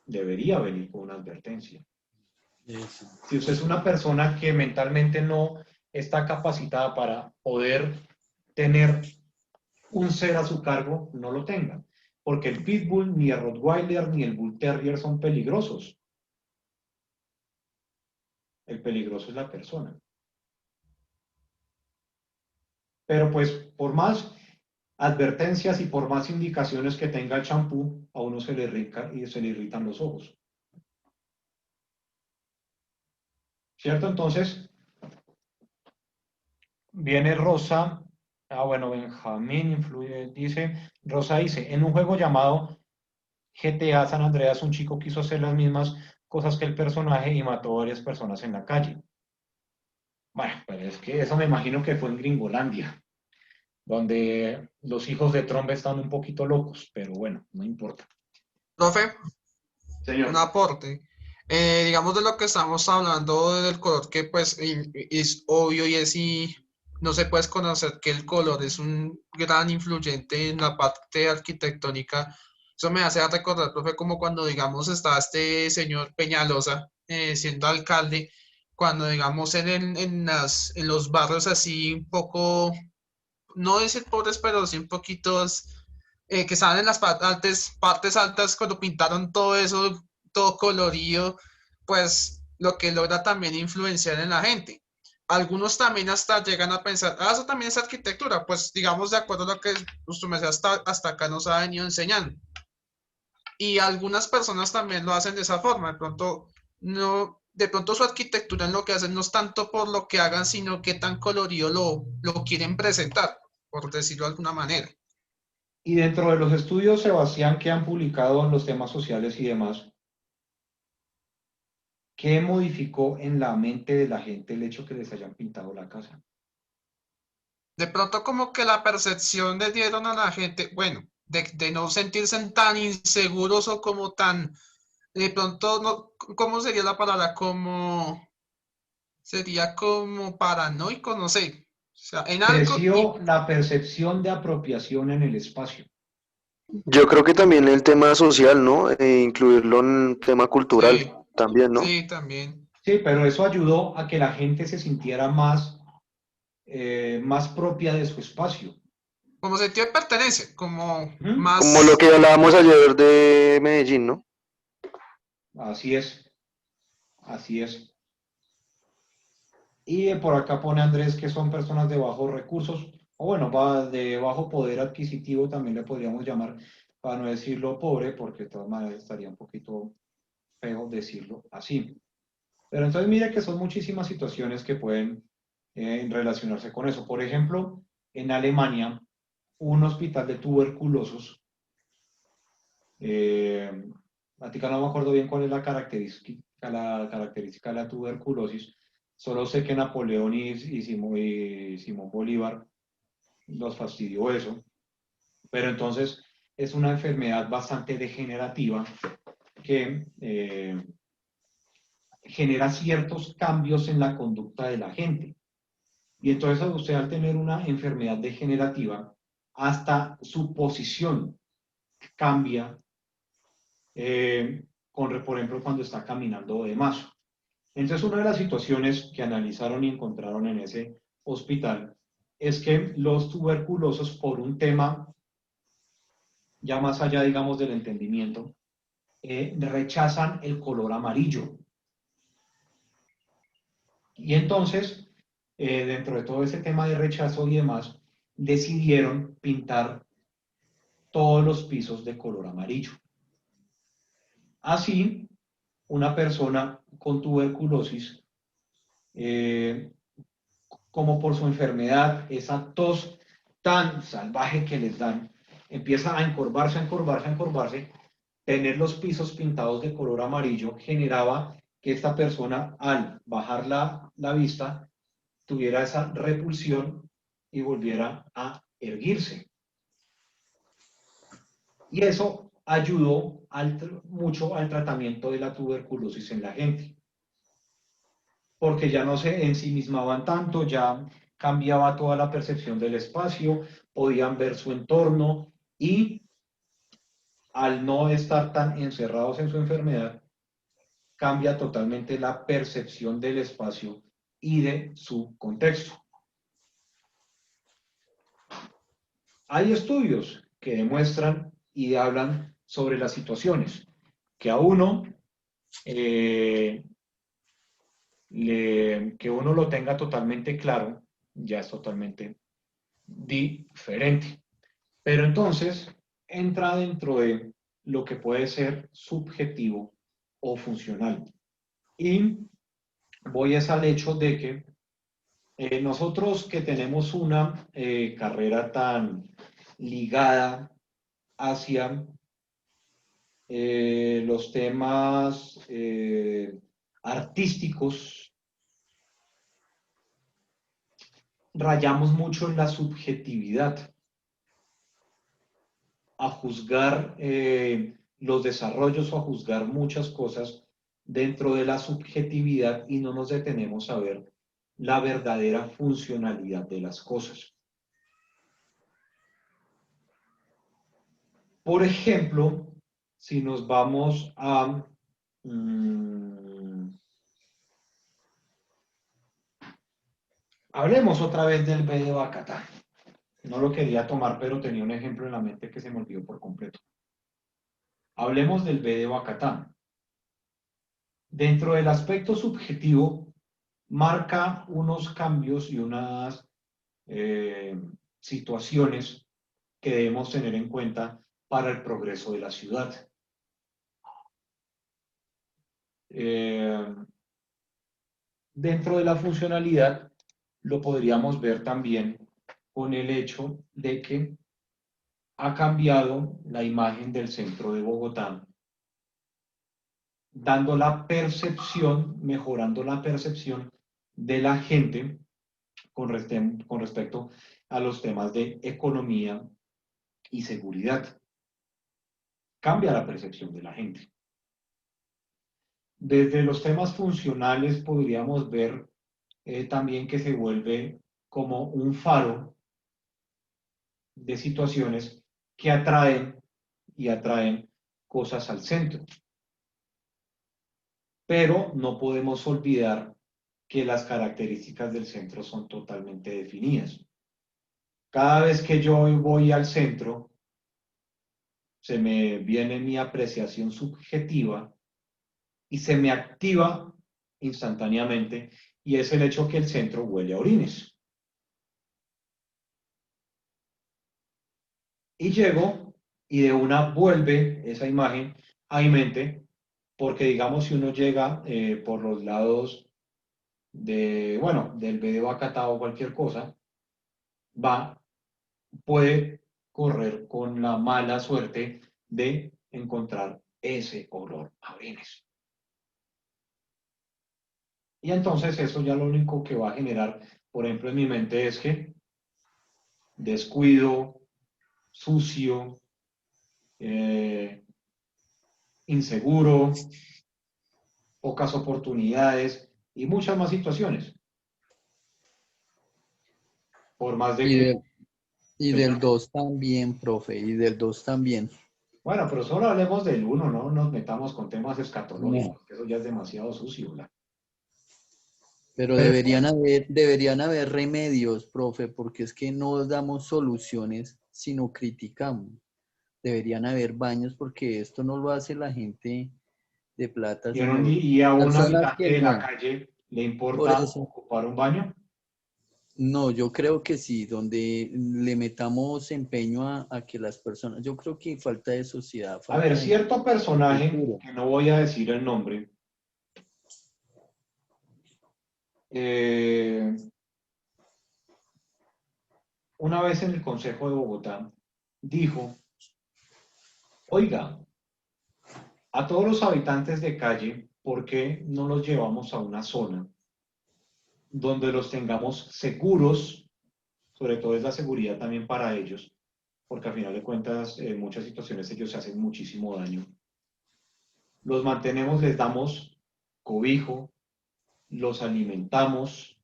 Debería venir con una advertencia. Si usted es una persona que mentalmente no está capacitada para poder tener un ser a su cargo, no lo tenga. Porque el Pitbull, ni el Rottweiler, ni el Bull Terrier son peligrosos. El peligroso es la persona. Pero pues por más advertencias y por más indicaciones que tenga el champú, a uno se le irritan los ojos. ¿Cierto? Entonces, viene Rosa. Bueno, Benjamín Rosa dice, en un juego llamado GTA San Andreas, un chico quiso hacer las mismas cosas que el personaje y mató a varias personas en la calle. Bueno, pero es que eso me imagino que fue en Gringolandia, donde los hijos de Trump están un poquito locos, pero bueno, no importa. Profe, Señor. un aporte. Digamos de lo que estamos hablando del color, que pues es obvio y no se puede conocer que el color es un gran influyente en la parte arquitectónica. Eso me hace recordar, profe, como cuando, digamos, está este señor Peñalosa siendo alcalde, cuando, digamos, en los barrios así un poco, no decir pobres, pero sí un poquitos, que estaban en las partes altas, cuando pintaron todo eso, todo colorido, pues lo que logra también influenciar en la gente. Algunos también hasta llegan a pensar, eso también es arquitectura, pues digamos de acuerdo a lo que usted me hasta acá nos ha venido enseñando. Y algunas personas también lo hacen de esa forma, de pronto su arquitectura en lo que hacen no es tanto por lo que hagan, sino que tan colorido lo quieren presentar, por decirlo de alguna manera. Y dentro de los estudios, Sebastián, que han publicado en los temas sociales y demás, ¿qué modificó en la mente de la gente el hecho que les hayan pintado la casa? De pronto como que la percepción le dieron a la gente, bueno, de no sentirse tan inseguros o como tan, de pronto, no, ¿cómo sería la palabra? Sería como paranoico, no sé. O sea, en algo Creció la percepción de apropiación en el espacio. Yo creo que también el tema social, ¿no? Incluirlo en el tema cultural sí, también, ¿no? sí, también. Sí, pero eso ayudó a que la gente se sintiera más propia de su espacio. Como sentido de pertenencia, como más... Como lo que hablábamos ayer de Medellín, ¿no? Así es, así es. Y por acá pone Andrés que son personas de bajos recursos, o bueno, de bajo poder adquisitivo también le podríamos llamar, para no decirlo pobre, porque de todas maneras estaría un poquito feo decirlo así. Pero entonces mire que son muchísimas situaciones que pueden relacionarse con eso. Por ejemplo, en Alemania, un hospital de tuberculosos, Vaticano, no me acuerdo bien cuál es la característica de la tuberculosis, solo sé que Napoleón y Simón Bolívar los fastidió eso, pero entonces es una enfermedad bastante degenerativa que genera ciertos cambios en la conducta de la gente. Y entonces usted al tener una enfermedad degenerativa, hasta su posición cambia, por ejemplo, cuando está caminando de más. Entonces, una de las situaciones que analizaron y encontraron en ese hospital es que los tuberculosos, por un tema ya más allá, digamos, del entendimiento, rechazan el color amarillo. Y entonces, dentro de todo ese tema de rechazo y demás, decidieron pintar todos los pisos de color amarillo. Así, una persona con tuberculosis, como por su enfermedad, esa tos tan salvaje que les dan, empieza a encorvarse, a encorvarse, a encorvarse. Tener los pisos pintados de color amarillo generaba que esta persona, al bajar la vista, tuviera esa repulsión y volviera a erguirse. Y eso ayudó mucho al tratamiento de la tuberculosis en la gente, porque ya no se ensimismaban tanto, ya cambiaba toda la percepción del espacio, podían ver su entorno y al no estar tan encerrados en su enfermedad, cambia totalmente la percepción del espacio y de su contexto. Hay estudios que demuestran y hablan sobre las situaciones que a uno que uno lo tenga totalmente claro ya es totalmente diferente. Pero entonces entra dentro de lo que puede ser subjetivo o funcional. Y voy al hecho de que nosotros que tenemos una carrera tan ligada hacia los temas artísticos, rayamos mucho en la subjetividad, a juzgar los desarrollos o a juzgar muchas cosas dentro de la subjetividad y no nos detenemos a ver la verdadera funcionalidad de las cosas. Por ejemplo, si nos vamos a hablemos otra vez del B de Bacatá. No lo quería tomar, pero tenía un ejemplo en la mente que se me olvidó por completo. Hablemos del B de Bacatá. Dentro del aspecto subjetivo, marca unos cambios y unas situaciones que debemos tener en cuenta para el progreso de la ciudad. Dentro de la funcionalidad, lo podríamos ver también con el hecho de que ha cambiado la imagen del centro de Bogotá, dando la percepción, mejorando la percepción de la gente con respecto a los temas de economía y seguridad. Cambia la percepción de la gente. Desde los temas funcionales podríamos ver también que se vuelve como un faro de situaciones que atraen y atraen cosas al centro. Pero no podemos olvidar que las características del centro son totalmente definidas. Cada vez que yo voy al centro, se me viene mi apreciación subjetiva y se me activa instantáneamente, y es el hecho que el centro huele a orines. Y llego y de una vuelve esa imagen a mi mente, porque digamos si uno llega por los lados del B de Bacatá o cualquier cosa, puede correr con la mala suerte de encontrar ese olor a orines. Y entonces eso ya lo único que va a generar, por ejemplo, en mi mente es que descuido, sucio, inseguro, pocas oportunidades y muchas más situaciones. Por más de que... Y del 2 también, profe, y del 2 también. Bueno, pero solo hablemos del 1, no nos metamos con temas escatológicos, que eso ya es demasiado sucio, ¿la? Pero deberían haber remedios, profe, porque es que no damos soluciones, sino criticamos. Deberían haber baños porque esto no lo hace la gente de plata, sino Y a un personas habitante que de la no. calle le Por importa eso. ocupar un baño. No, yo creo que sí, donde le metamos empeño a que las personas, yo creo que falta de sociedad. A ver, cierto personaje, cultura. que no voy a decir el nombre, una vez en el Consejo de Bogotá dijo Oiga, a todos los habitantes de calle, ¿por qué no los llevamos a una zona donde los tengamos seguros? Sobre todo es la seguridad también para ellos, porque a final de cuentas en muchas situaciones ellos se hacen muchísimo daño. Los mantenemos, les damos cobijo, los alimentamos,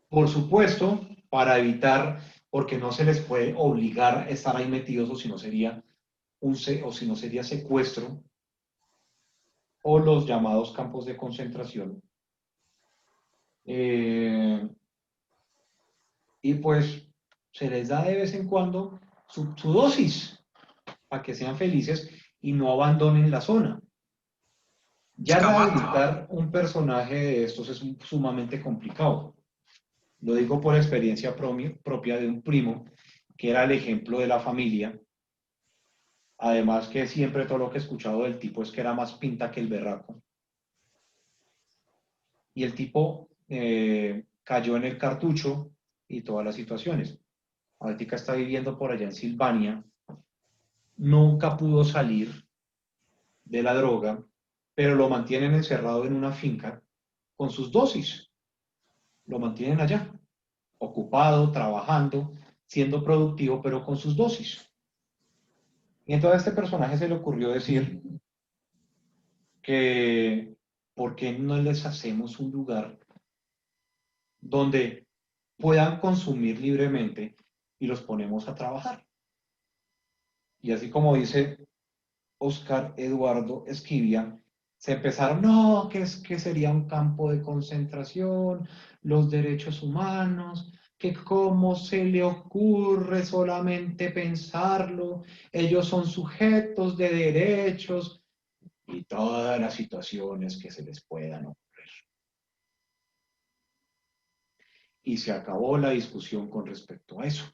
por supuesto, para evitar, porque no se les puede obligar a estar ahí metidos o si no sería secuestro, o los llamados campos de concentración. Y pues se les da de vez en cuando su dosis para que sean felices y no abandonen la zona. Ya rehabilitar un personaje de estos es sumamente complicado. Lo digo por experiencia propia de un primo que era el ejemplo de la familia. Además que siempre todo lo que he escuchado del tipo es que era más pinta que el berraco. Y el tipo cayó en el cartucho y todas las situaciones. Ahorita está viviendo por allá en Silvania. Nunca pudo salir de la droga, pero lo mantienen encerrado en una finca con sus dosis. Lo mantienen allá, ocupado, trabajando, siendo productivo, pero con sus dosis. Y entonces a este personaje se le ocurrió decir que ¿por qué no les hacemos un lugar donde puedan consumir libremente y los ponemos a trabajar? Y así como dice Oscar Eduardo Esquivia, se empezaron, no, que sería un campo de concentración, los derechos humanos, que cómo se le ocurre solamente pensarlo, ellos son sujetos de derechos y todas las situaciones que se les puedan ocurrir. Y se acabó la discusión con respecto a eso.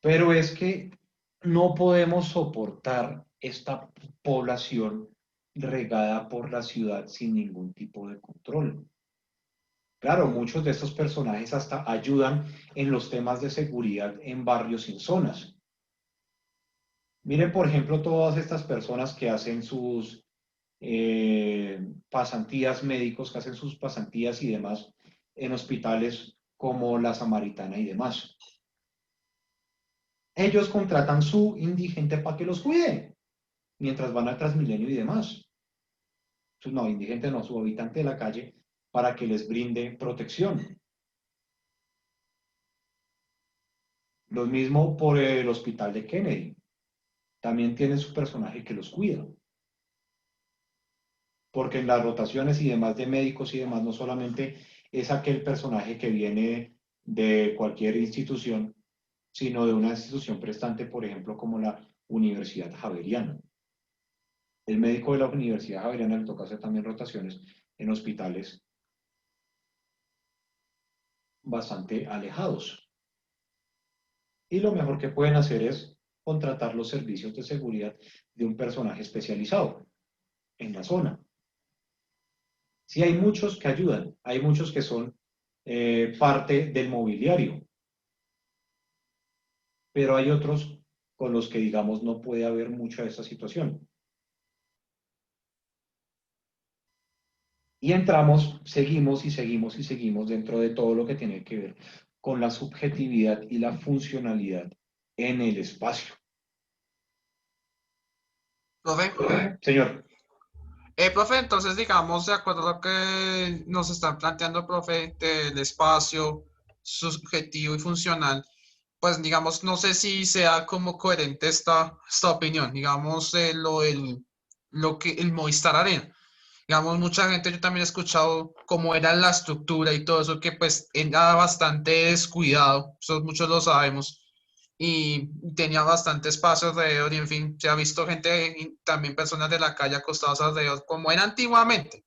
Pero es que no podemos soportar esta población regada por la ciudad sin ningún tipo de control. Claro, muchos de estos personajes hasta ayudan en los temas de seguridad en barrios y zonas. Miren, por ejemplo, todas estas personas que hacen sus pasantías médicos, que hacen sus pasantías y demás en hospitales como la Samaritana y demás. Ellos contratan su indigente para que los cuide, mientras van al Transmilenio y demás. No, indigente no, su habitante de la calle, para que les brinde protección. Lo mismo por el hospital de Kennedy. También tiene su personaje que los cuida. Porque en las rotaciones y demás de médicos y demás, no solamente es aquel personaje que viene de cualquier institución, sino de una institución prestante, por ejemplo, como la Universidad Javeriana. El médico de la Universidad Javeriana le toca hacer también rotaciones en hospitales bastante alejados. Y lo mejor que pueden hacer es contratar los servicios de seguridad de un personaje especializado en la zona. Sí, hay muchos que ayudan, hay muchos que son parte del mobiliario, pero hay otros con los que, digamos, no puede haber mucha de esa situación. Y entramos, seguimos y seguimos y seguimos dentro de todo lo que tiene que ver con la subjetividad y la funcionalidad en el espacio. ¿Profe? Señor. Profe, entonces digamos, de acuerdo a lo que nos están planteando, profe, del espacio subjetivo y funcional, pues digamos, no sé si sea como coherente esta opinión, digamos, lo que el Movistar Arena. Digamos, mucha gente, yo también he escuchado cómo era la estructura y todo eso, que pues era bastante descuidado, eso muchos lo sabemos, y tenía bastante espacio alrededor, y en fin, se ha visto gente, y también personas de la calle acostados alrededor, como era antiguamente.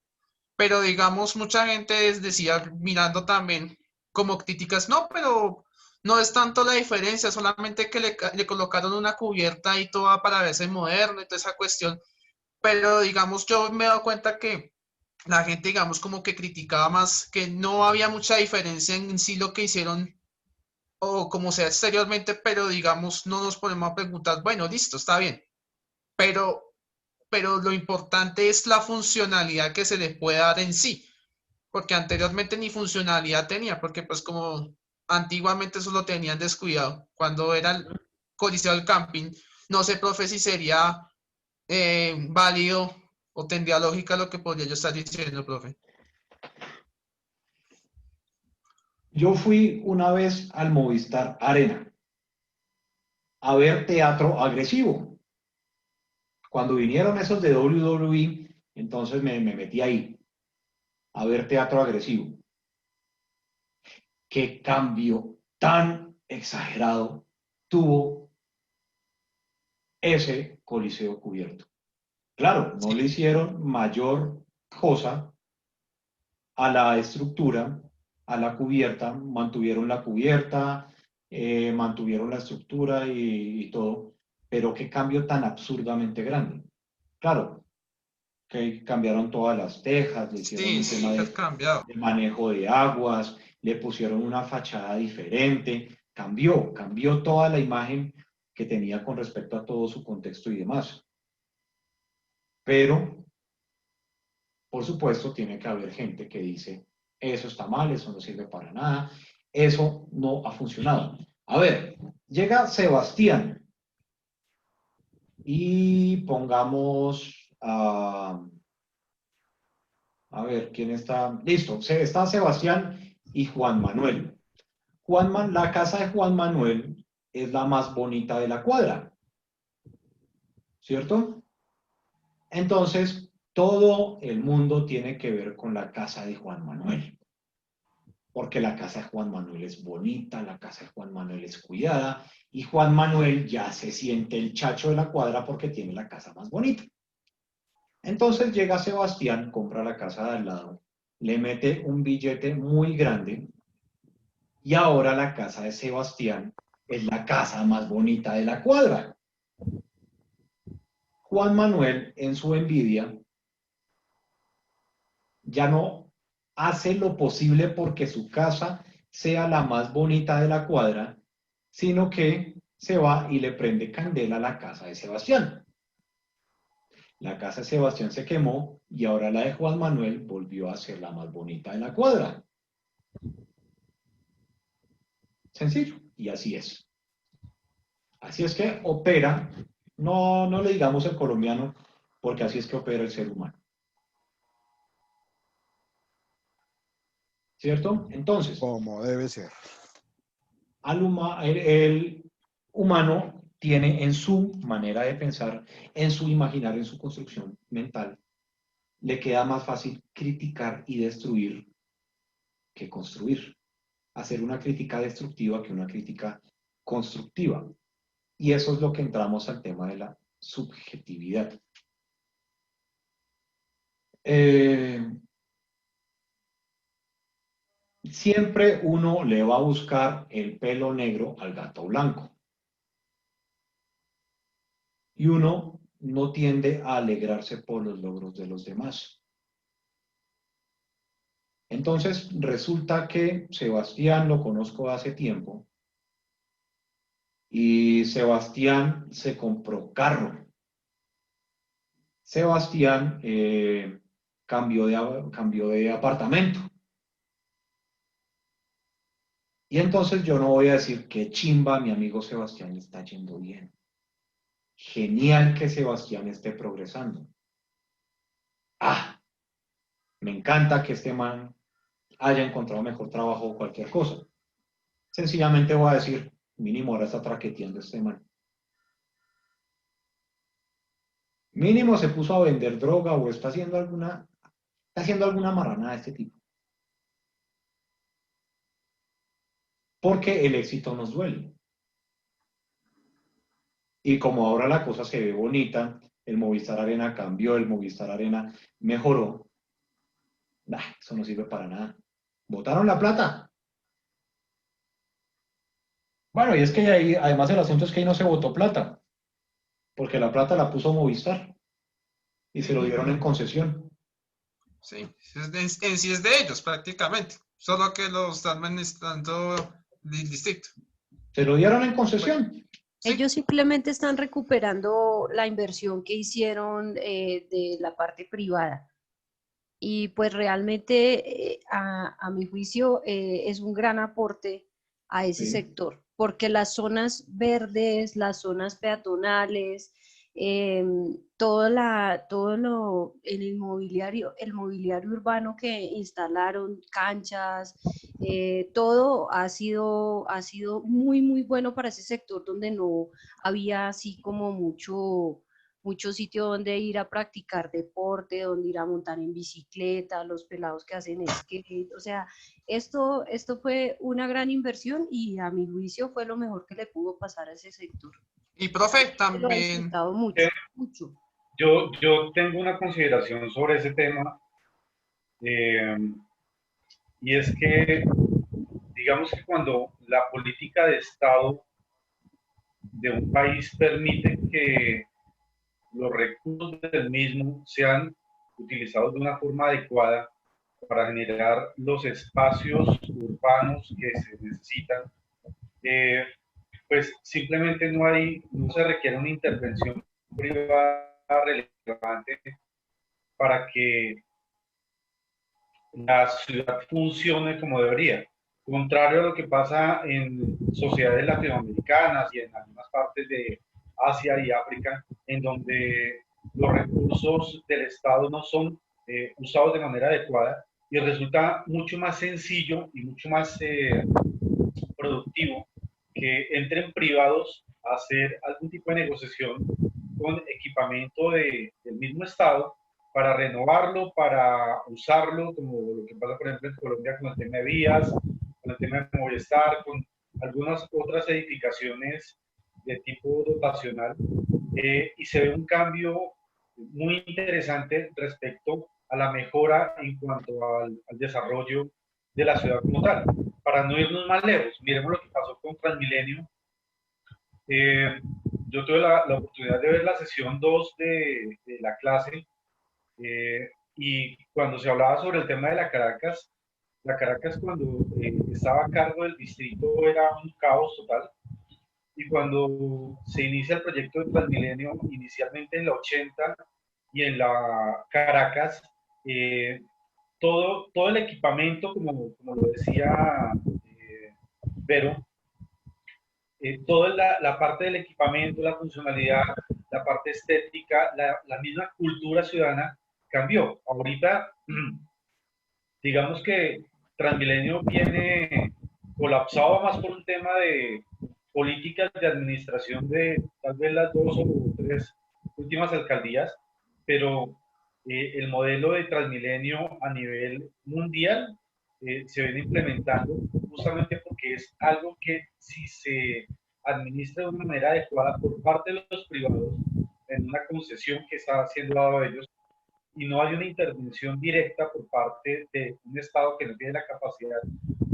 Pero digamos, mucha gente decía, mirando también como críticas, no, pero no es tanto la diferencia, solamente que le colocaron una cubierta y toda para verse moderno y toda esa cuestión. Pero digamos, yo me he dado cuenta que la gente, digamos, como que criticaba más, que no había mucha diferencia en sí lo que hicieron o como sea exteriormente, pero digamos, no nos ponemos a preguntar, bueno, listo, está bien, pero, pero lo importante es la funcionalidad que se le puede dar en sí, porque anteriormente ni funcionalidad tenía, porque pues como antiguamente eso lo tenían descuidado, cuando era el Coliseo del Camping, no sé, profe, si sería válido o tendría lógica lo que podría yo estar diciendo, profe. Yo fui una vez al Movistar Arena a ver teatro agresivo. Cuando vinieron esos de WWE, entonces me metí ahí a ver teatro agresivo. Qué cambio tan exagerado tuvo ese coliseo cubierto. Claro, no le hicieron mayor cosa a la estructura, a la cubierta, mantuvieron la cubierta, mantuvieron la estructura y todo, pero qué cambio tan absurdamente grande. Claro, que cambiaron todas las tejas, le hicieron un tema Sí, cambiado. de manejo de aguas, le pusieron una fachada diferente, cambió toda la imagen que tenía con respecto a todo su contexto y demás. Pero, por supuesto, tiene que haber gente que dice, eso está mal, eso no sirve para nada, eso no ha funcionado. A ver, llega Sebastián y pongamos a ver, ¿quién está? Listo, está Sebastián y Juan Manuel. La casa de Juan Manuel es la más bonita de la cuadra, ¿cierto? Entonces, todo el mundo tiene que ver con la casa de Juan Manuel, porque la casa de Juan Manuel es bonita, la casa de Juan Manuel es cuidada, y Juan Manuel ya se siente el chacho de la cuadra porque tiene la casa más bonita. Entonces llega Sebastián, compra la casa de al lado, le mete un billete muy grande y ahora la casa de Sebastián es la casa más bonita de la cuadra. Juan Manuel, en su envidia, ya no hace lo posible porque su casa sea la más bonita de la cuadra, sino que se va y le prende candela a la casa de Sebastián. La casa de Sebastián se quemó y ahora la de Juan Manuel volvió a ser la más bonita de la cuadra. Sencillo, y así es. Así es que opera, no le digamos el colombiano, porque así es que opera el ser humano. ¿Cierto? Entonces, como debe ser. El humano tiene en su manera de pensar, en su imaginar, en su construcción mental, le queda más fácil criticar y destruir que construir. Hacer una crítica destructiva que una crítica constructiva. Y eso es lo que entramos al tema de la subjetividad. Siempre uno le va a buscar el pelo negro al gato blanco. Y uno no tiende a alegrarse por los logros de los demás. Entonces, resulta que Sebastián lo conozco hace tiempo y Sebastián se compró carro. Sebastián cambió de apartamento. Y entonces yo no voy a decir que chimba, mi amigo Sebastián le está yendo bien. Genial que Sebastián esté progresando. Me encanta que este man haya encontrado mejor trabajo o cualquier cosa. Sencillamente voy a decir, mínimo ahora está traqueteando este man. Mínimo se puso a vender droga o está haciendo alguna marranada de este tipo. Porque el éxito nos duele. Y como ahora la cosa se ve bonita, el Movistar Arena cambió, el Movistar Arena mejoró, eso no sirve para nada. ¿Botaron la plata? Bueno, y es que ahí, además el asunto es que ahí no se votó plata, porque la plata la puso Movistar y se lo dieron en concesión. Sí, en sí es de ellos prácticamente, solo que lo están administrando el distrito. Se lo dieron en concesión. Ellos simplemente están recuperando la inversión que hicieron de la parte privada. Y pues realmente, a mi juicio, es un gran aporte a ese Sí. sector, porque las zonas verdes, las zonas peatonales, el mobiliario urbano que instalaron, canchas, todo ha sido muy, muy bueno para ese sector donde no había así como mucho sitio donde ir a practicar deporte, donde ir a montar en bicicleta, los pelados que hacen skate, o sea, esto fue una gran inversión y a mi juicio fue lo mejor que le pudo pasar a ese sector. Y profe, Lo he también, disfrutado mucho, mucho. Yo tengo una consideración sobre ese tema, y es que, digamos que cuando la política de Estado de un país permite que los recursos del mismo sean utilizados de una forma adecuada para generar los espacios urbanos que se necesitan, pues simplemente no se requiere una intervención privada relevante para que la ciudad funcione como debería. Contrario a lo que pasa en sociedades latinoamericanas y en algunas partes de Asia y África, en donde los recursos del Estado no son usados de manera adecuada y resulta mucho más sencillo y mucho más productivo que entren privados a hacer algún tipo de negociación con equipamiento del mismo Estado para renovarlo, para usarlo, como lo que pasa, por ejemplo, en Colombia con el tema de vías, con el tema de Movistar, con algunas otras edificaciones de tipo dotacional, y se ve un cambio muy interesante respecto a la mejora en cuanto al desarrollo de la ciudad como tal. Para no irnos más lejos, miremos lo que pasó con Transmilenio. Yo tuve la oportunidad de ver la sesión 2 de la clase, y cuando se hablaba sobre el tema de la Caracas cuando estaba a cargo del distrito era un caos total, y cuando se inicia el proyecto de Transmilenio, inicialmente en la 80 y en la Caracas, todo el equipamiento, como lo decía Vero, toda la parte del equipamiento, la funcionalidad, la parte estética, la misma cultura ciudadana cambió. Ahorita, digamos que Transmilenio viene colapsado más por un tema de políticas de administración de tal vez las 2 o 3 últimas alcaldías, pero el modelo de Transmilenio a nivel mundial se viene implementando justamente porque es algo que, si se administra de una manera adecuada por parte de los privados, en una concesión que está siendo dada a ellos, y no hay una intervención directa por parte de un Estado que no tiene la capacidad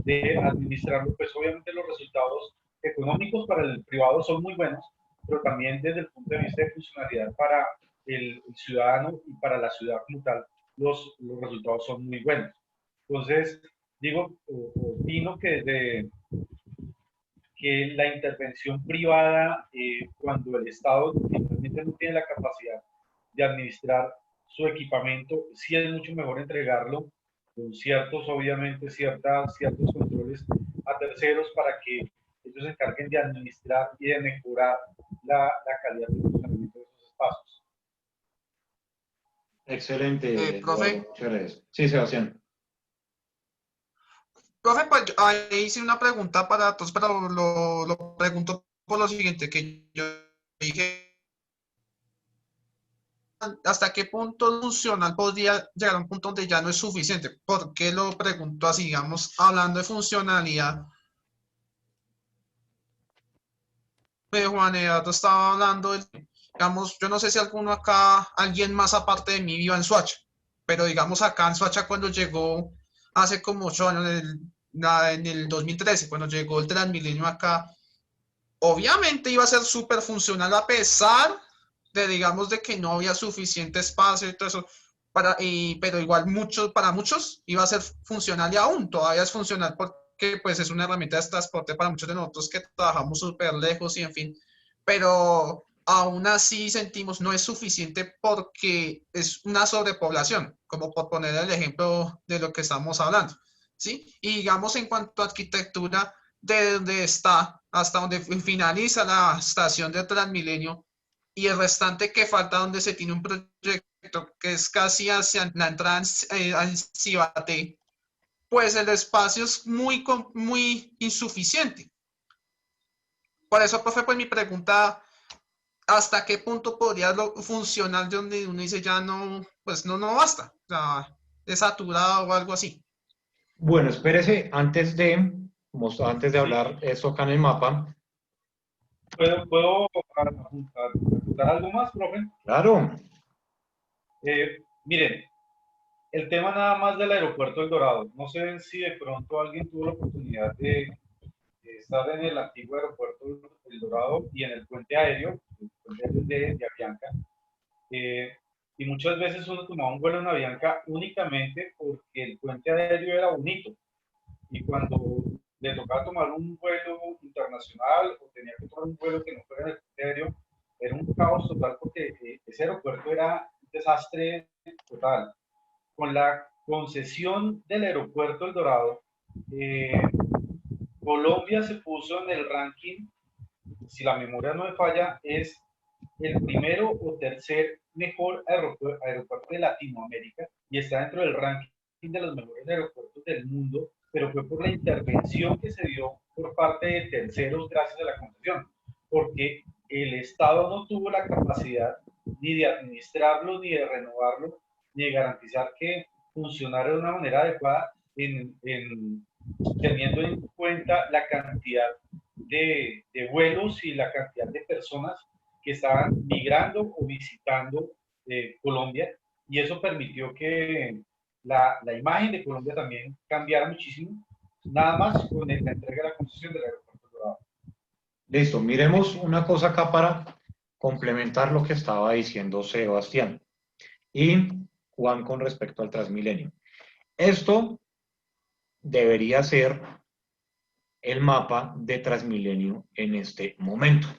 de administrarlo, pues obviamente los resultados económicos para el privado son muy buenos, pero también desde el punto de vista de funcionalidad para el ciudadano y para la ciudad como tal, los resultados son muy buenos. Entonces, opino que que la intervención privada, cuando el Estado finalmente no tiene la capacidad de administrar su equipamiento, sí es mucho mejor entregarlo con obviamente, ciertos controles a terceros para que ellos se encarguen de administrar y de mejorar la calidad de funcionamiento de esos espacios. Excelente, profe. Eduardo, muchas gracias. Sí, Sebastián. Profe, pues ahí hice una pregunta para todos, pero lo pregunto por lo siguiente, que yo dije, ¿hasta qué punto funcional podría llegar a un punto donde ya no es suficiente? ¿Por qué lo pregunto así? Digamos, hablando de funcionalidad, Juan Eduardo estaba hablando, digamos, yo no sé si alguien más aparte de mí viva en Soacha, pero digamos acá en Soacha cuando llegó hace como 8 años, en el 2013, cuando llegó el Transmilenio acá, obviamente iba a ser súper funcional a pesar de, digamos, de que no había suficiente espacio y todo eso, pero igual para muchos iba a ser funcional y aún todavía es funcional que pues es una herramienta de transporte para muchos de nosotros que trabajamos súper lejos y en fin, pero aún así sentimos no es suficiente porque es una sobrepoblación, como por poner el ejemplo de lo que estamos hablando, ¿sí? Y digamos en cuanto a arquitectura, de donde está hasta donde finaliza la estación de Transmilenio y el restante que falta donde se tiene un proyecto que es casi hacia la entrada en Cibaté, pues el espacio es muy insuficiente. Por eso, profe, pues mi pregunta, ¿hasta qué punto podría funcionar donde uno dice ya no, pues no basta? O sea, es saturado o algo así. Bueno, espérese, antes de hablar eso acá en el mapa. ¿Puedo apuntar algo más, profe? Claro. Miren, el tema nada más del aeropuerto El Dorado. No sé si de pronto alguien tuvo la oportunidad de estar en el antiguo aeropuerto El Dorado y en el puente aéreo de Avianca. Y muchas veces uno tomaba un vuelo en Avianca únicamente porque el puente aéreo era bonito. Y cuando le tocaba tomar un vuelo internacional o tenía que tomar un vuelo que no fuera en el puente aéreo, era un caos total porque ese aeropuerto era un desastre total. Con la concesión del aeropuerto El Dorado, Colombia se puso en el ranking, si la memoria no me falla, es el primero o tercer mejor aeropuerto de Latinoamérica y está dentro del ranking de los mejores aeropuertos del mundo, pero fue por la intervención que se dio por parte de terceros gracias a la concesión, porque el Estado no tuvo la capacidad ni de administrarlo, ni de renovarlo, ni de garantizar que funcionara de una manera adecuada teniendo en cuenta la cantidad de vuelos y la cantidad de personas que estaban migrando o visitando Colombia, y eso permitió que la imagen de Colombia también cambiara muchísimo, nada más con la entrega de la concesión del aeropuerto Dorado. Listo, miremos una cosa acá para complementar lo que estaba diciendo Sebastián y Juan con respecto al Transmilenio. Esto debería ser el mapa de Transmilenio en este momento.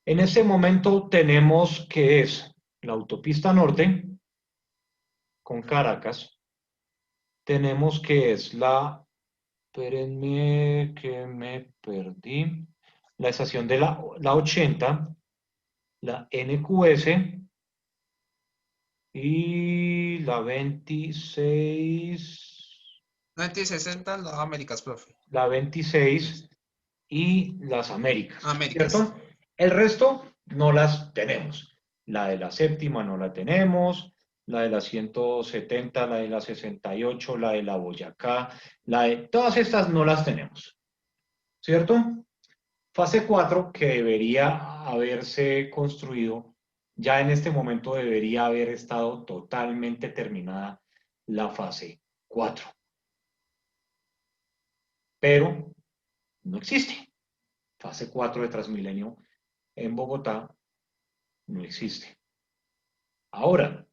En este momento tenemos que es la autopista norte con Caracas, tenemos que es espérenme que me perdí, la estación de la 80, la NQS y la 26, 9060, las Américas, profe. la 26 y las Américas, Américas. ¿cierto? El resto no las tenemos. La de la séptima no la tenemos, la de la 170, la de la 68, la de la Boyacá, todas estas no las tenemos, ¿cierto? Fase 4, que debería haberse construido, ya en este momento debería haber estado totalmente terminada la fase 4. Pero no existe. Fase 4 de Transmilenio en Bogotá no existe. Ahora,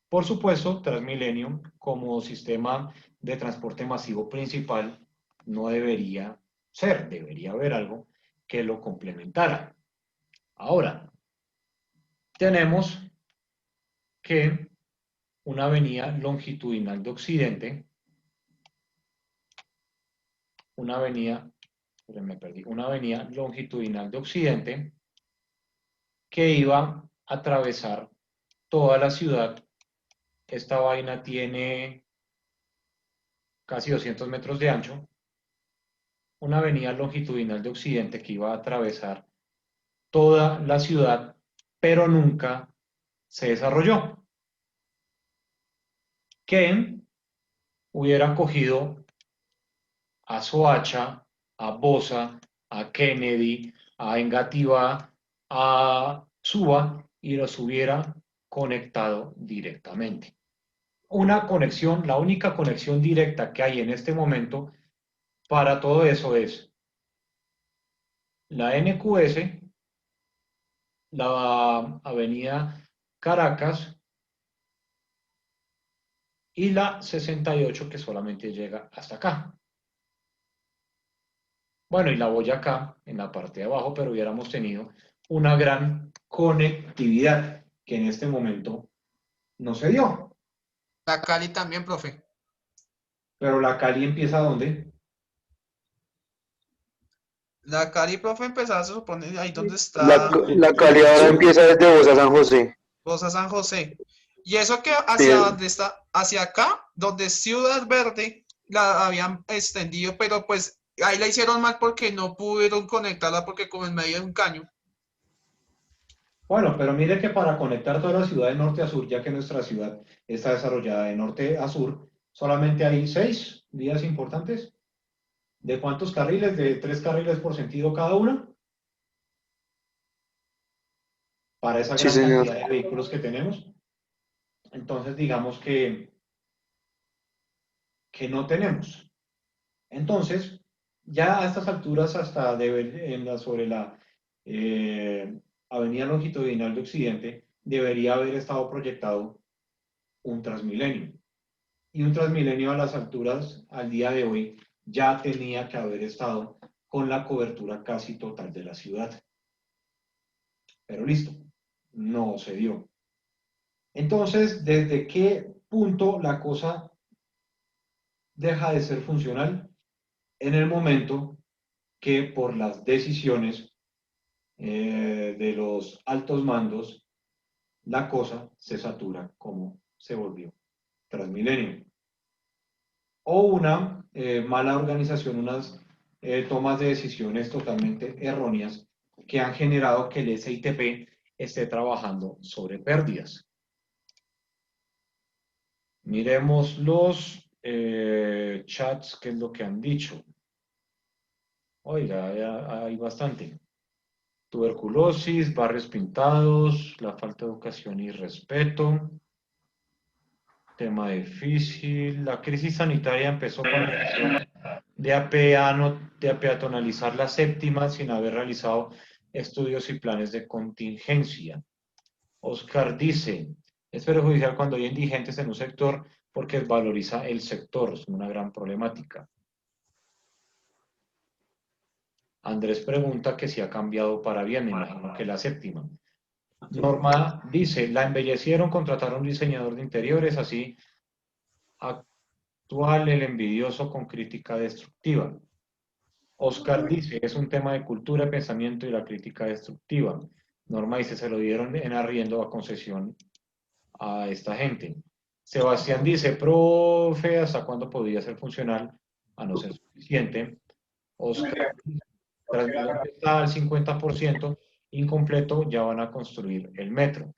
por supuesto, Transmilenio como sistema de transporte masivo principal no debería ser, debería haber algo que lo complementara. Ahora, tenemos que una avenida longitudinal de Occidente, una avenida longitudinal de Occidente que iba a atravesar toda la ciudad. Esta vaina tiene casi 200 metros de ancho. Una avenida longitudinal de Occidente que iba a atravesar toda la ciudad, pero nunca se desarrolló. Que hubiera cogido a Soacha, a Bosa, a Kennedy, a Engativá, a Suba y los hubiera conectado directamente. Una conexión, la única conexión directa que hay en este momento para todo eso es la NQS, la avenida Caracas y la 68 que solamente llega hasta acá. Bueno, y la Boyacá en la parte de abajo, pero hubiéramos tenido una gran conectividad que en este momento no se dio. La Cali también, profe. Pero la Cali empieza ¿dónde? La Cali, profe, empezaba, se supone, ahí donde La, está la Cali ahora empieza desde Bosa San José. Bosa San José. Y eso que Sí, hacia donde está, hacia acá, donde es Ciudad Verde, la habían extendido, pero pues ahí la hicieron mal porque no pudieron conectarla porque como en medio de un caño. Bueno, pero mire que para conectar toda la ciudad de norte a sur, ya que nuestra ciudad está desarrollada de norte a sur, solamente hay 6 vías importantes. ¿De cuántos carriles? De 3 carriles por sentido cada una. Para esa sí, gran señor. cantidad de vehículos que tenemos. Entonces, digamos que no tenemos. Entonces, ya a estas alturas, hasta sobre la Avenida Longitudinal de Occidente, debería haber estado proyectado un Transmilenio. Y un Transmilenio a las alturas, al día de hoy, ya tenía que haber estado con la cobertura casi total de la ciudad. Pero listo, no se dio. Entonces, ¿desde qué punto la cosa deja de ser funcional? En el momento que por las decisiones de los altos mandos, la cosa se satura como se volvió Transmilenio. O una mala organización, unas tomas de decisiones totalmente erróneas que han generado que el SITP esté trabajando sobre pérdidas. Miremos los chats, qué es lo que han dicho. Oiga, hay bastante. Tuberculosis, barrios pintados, la falta de educación y respeto. Tema difícil. La crisis sanitaria empezó con la decisión de apeatonalizar la séptima sin haber realizado estudios y planes de contingencia. Oscar dice, es perjudicial cuando hay indigentes en un sector porque valoriza el sector, es una gran problemática. Andrés pregunta que si ha cambiado para bien, me imagino que la séptima. Norma dice, la embellecieron, contrataron un diseñador de interiores, así actual el envidioso con crítica destructiva. Oscar dice, es un tema de cultura, pensamiento y la crítica destructiva. Norma dice, se lo dieron en arriendo a concesión a esta gente. Sebastián dice, profe, ¿hasta cuándo podría ser funcional? A no ser suficiente. Oscar dice, Transmilenio está al 50%, incompleto, ya van a construir el metro.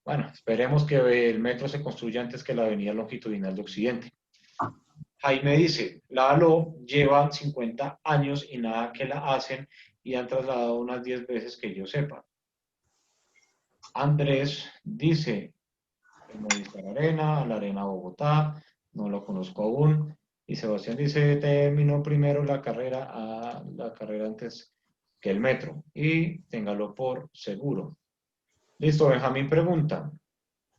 Bueno, esperemos que el metro se construya antes que la avenida longitudinal de Occidente. Jaime dice, la ALO lleva 50 años y nada que la hacen y han trasladado unas 10 veces que yo sepa. Andrés dice, el Movistar Arena, la Arena Bogotá, no lo conozco aún. Y Sebastián dice, terminó primero la carrera antes que el metro y téngalo por seguro. Listo, Benjamín pregunta,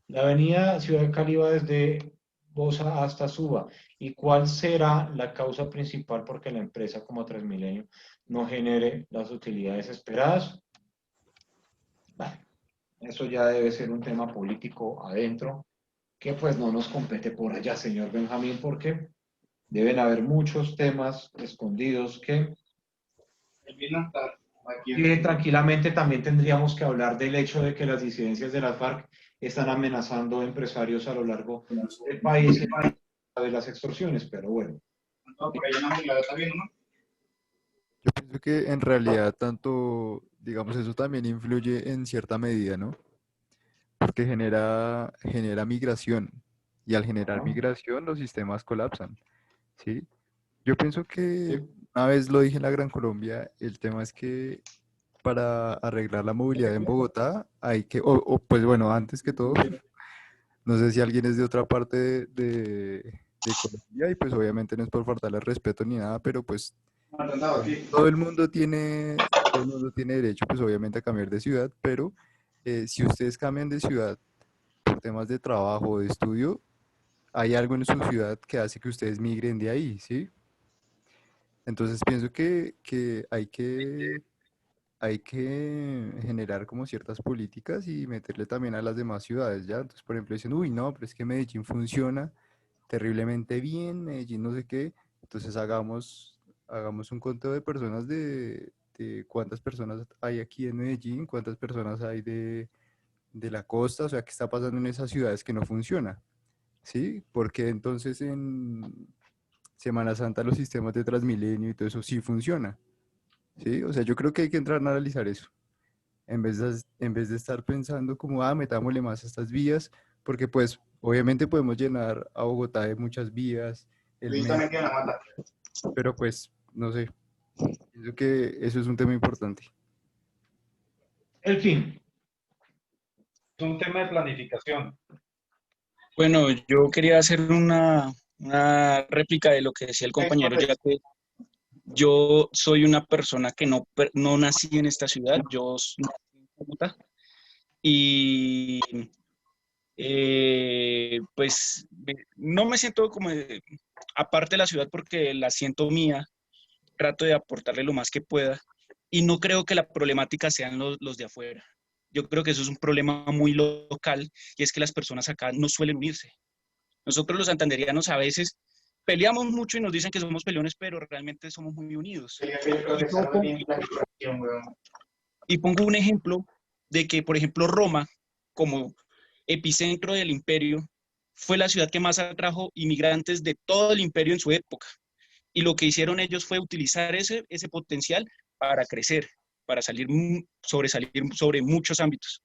la avenida Ciudad de Cali va desde Bosa hasta Suba. ¿Y cuál será la causa principal porque la empresa como Transmilenio no genere las utilidades esperadas? Bueno, eso ya debe ser un tema político adentro, que pues no nos compete por allá, señor Benjamín, porque deben haber muchos temas escondidos que tranquilamente también tendríamos que hablar del hecho de que las disidencias de las FARC están amenazando empresarios a lo largo del país de las extorsiones, pero bueno. Yo pienso que en realidad tanto, digamos, eso también influye en cierta medida, ¿no? Porque genera migración y al generar migración los sistemas colapsan, ¿sí? Yo pienso que una vez lo dije en la Gran Colombia, el tema es que para arreglar la movilidad en Bogotá hay que, pues bueno, antes que todo, no sé si alguien es de otra parte de Colombia y pues obviamente no es por faltarle respeto ni nada, pero pues todo el mundo tiene derecho pues obviamente a cambiar de ciudad, pero si ustedes cambian de ciudad por temas de trabajo o de estudio, hay algo en su ciudad que hace que ustedes migren de ahí, ¿sí? Entonces pienso que hay que generar como ciertas políticas y meterle también a las demás ciudades, ¿ya? Entonces, por ejemplo, dicen, uy, no, pero es que Medellín funciona terriblemente bien, Medellín no sé qué, entonces hagamos un conteo de personas de cuántas personas hay aquí en Medellín, cuántas personas hay de la costa, o sea, qué está pasando en esas ciudades que no funciona, ¿sí? Porque entonces en Semana Santa los sistemas de Transmilenio y todo eso sí funciona, ¿sí? O sea, yo creo que hay que entrar a analizar eso en vez de estar pensando como, metámosle más a estas vías, porque pues obviamente podemos llenar a Bogotá de muchas vías, el metro, pero pues no sé, pienso que eso es un tema importante. El fin. Es un tema de planificación. Bueno, yo quería hacer una réplica de lo que decía el compañero, ya que yo soy una persona que no nací en esta ciudad, yo nací en Cúcuta y pues no me siento como aparte de la ciudad porque la siento mía, trato de aportarle lo más que pueda y no creo que la problemática sean los de afuera. Yo creo que eso es un problema muy local y es que las personas acá no suelen unirse. Nosotros los santanderianos a veces peleamos mucho y nos dicen que somos peleones, pero realmente somos muy unidos. Y pongo un ejemplo de que, por ejemplo, Roma, como epicentro del imperio, fue la ciudad que más atrajo inmigrantes de todo el imperio en su época. Y lo que hicieron ellos fue utilizar ese potencial para crecer, para sobresalir sobre muchos ámbitos.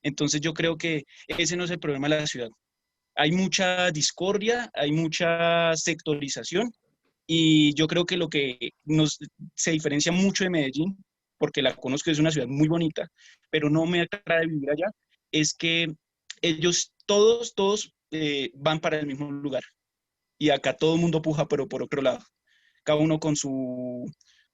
Entonces yo creo que ese no es el problema de la ciudad. Hay mucha discordia, hay mucha sectorización y yo creo que lo que se diferencia mucho de Medellín, porque la conozco, es una ciudad muy bonita, pero no me atrae vivir allá, es que ellos todos van para el mismo lugar y acá todo el mundo puja, pero por otro lado, cada uno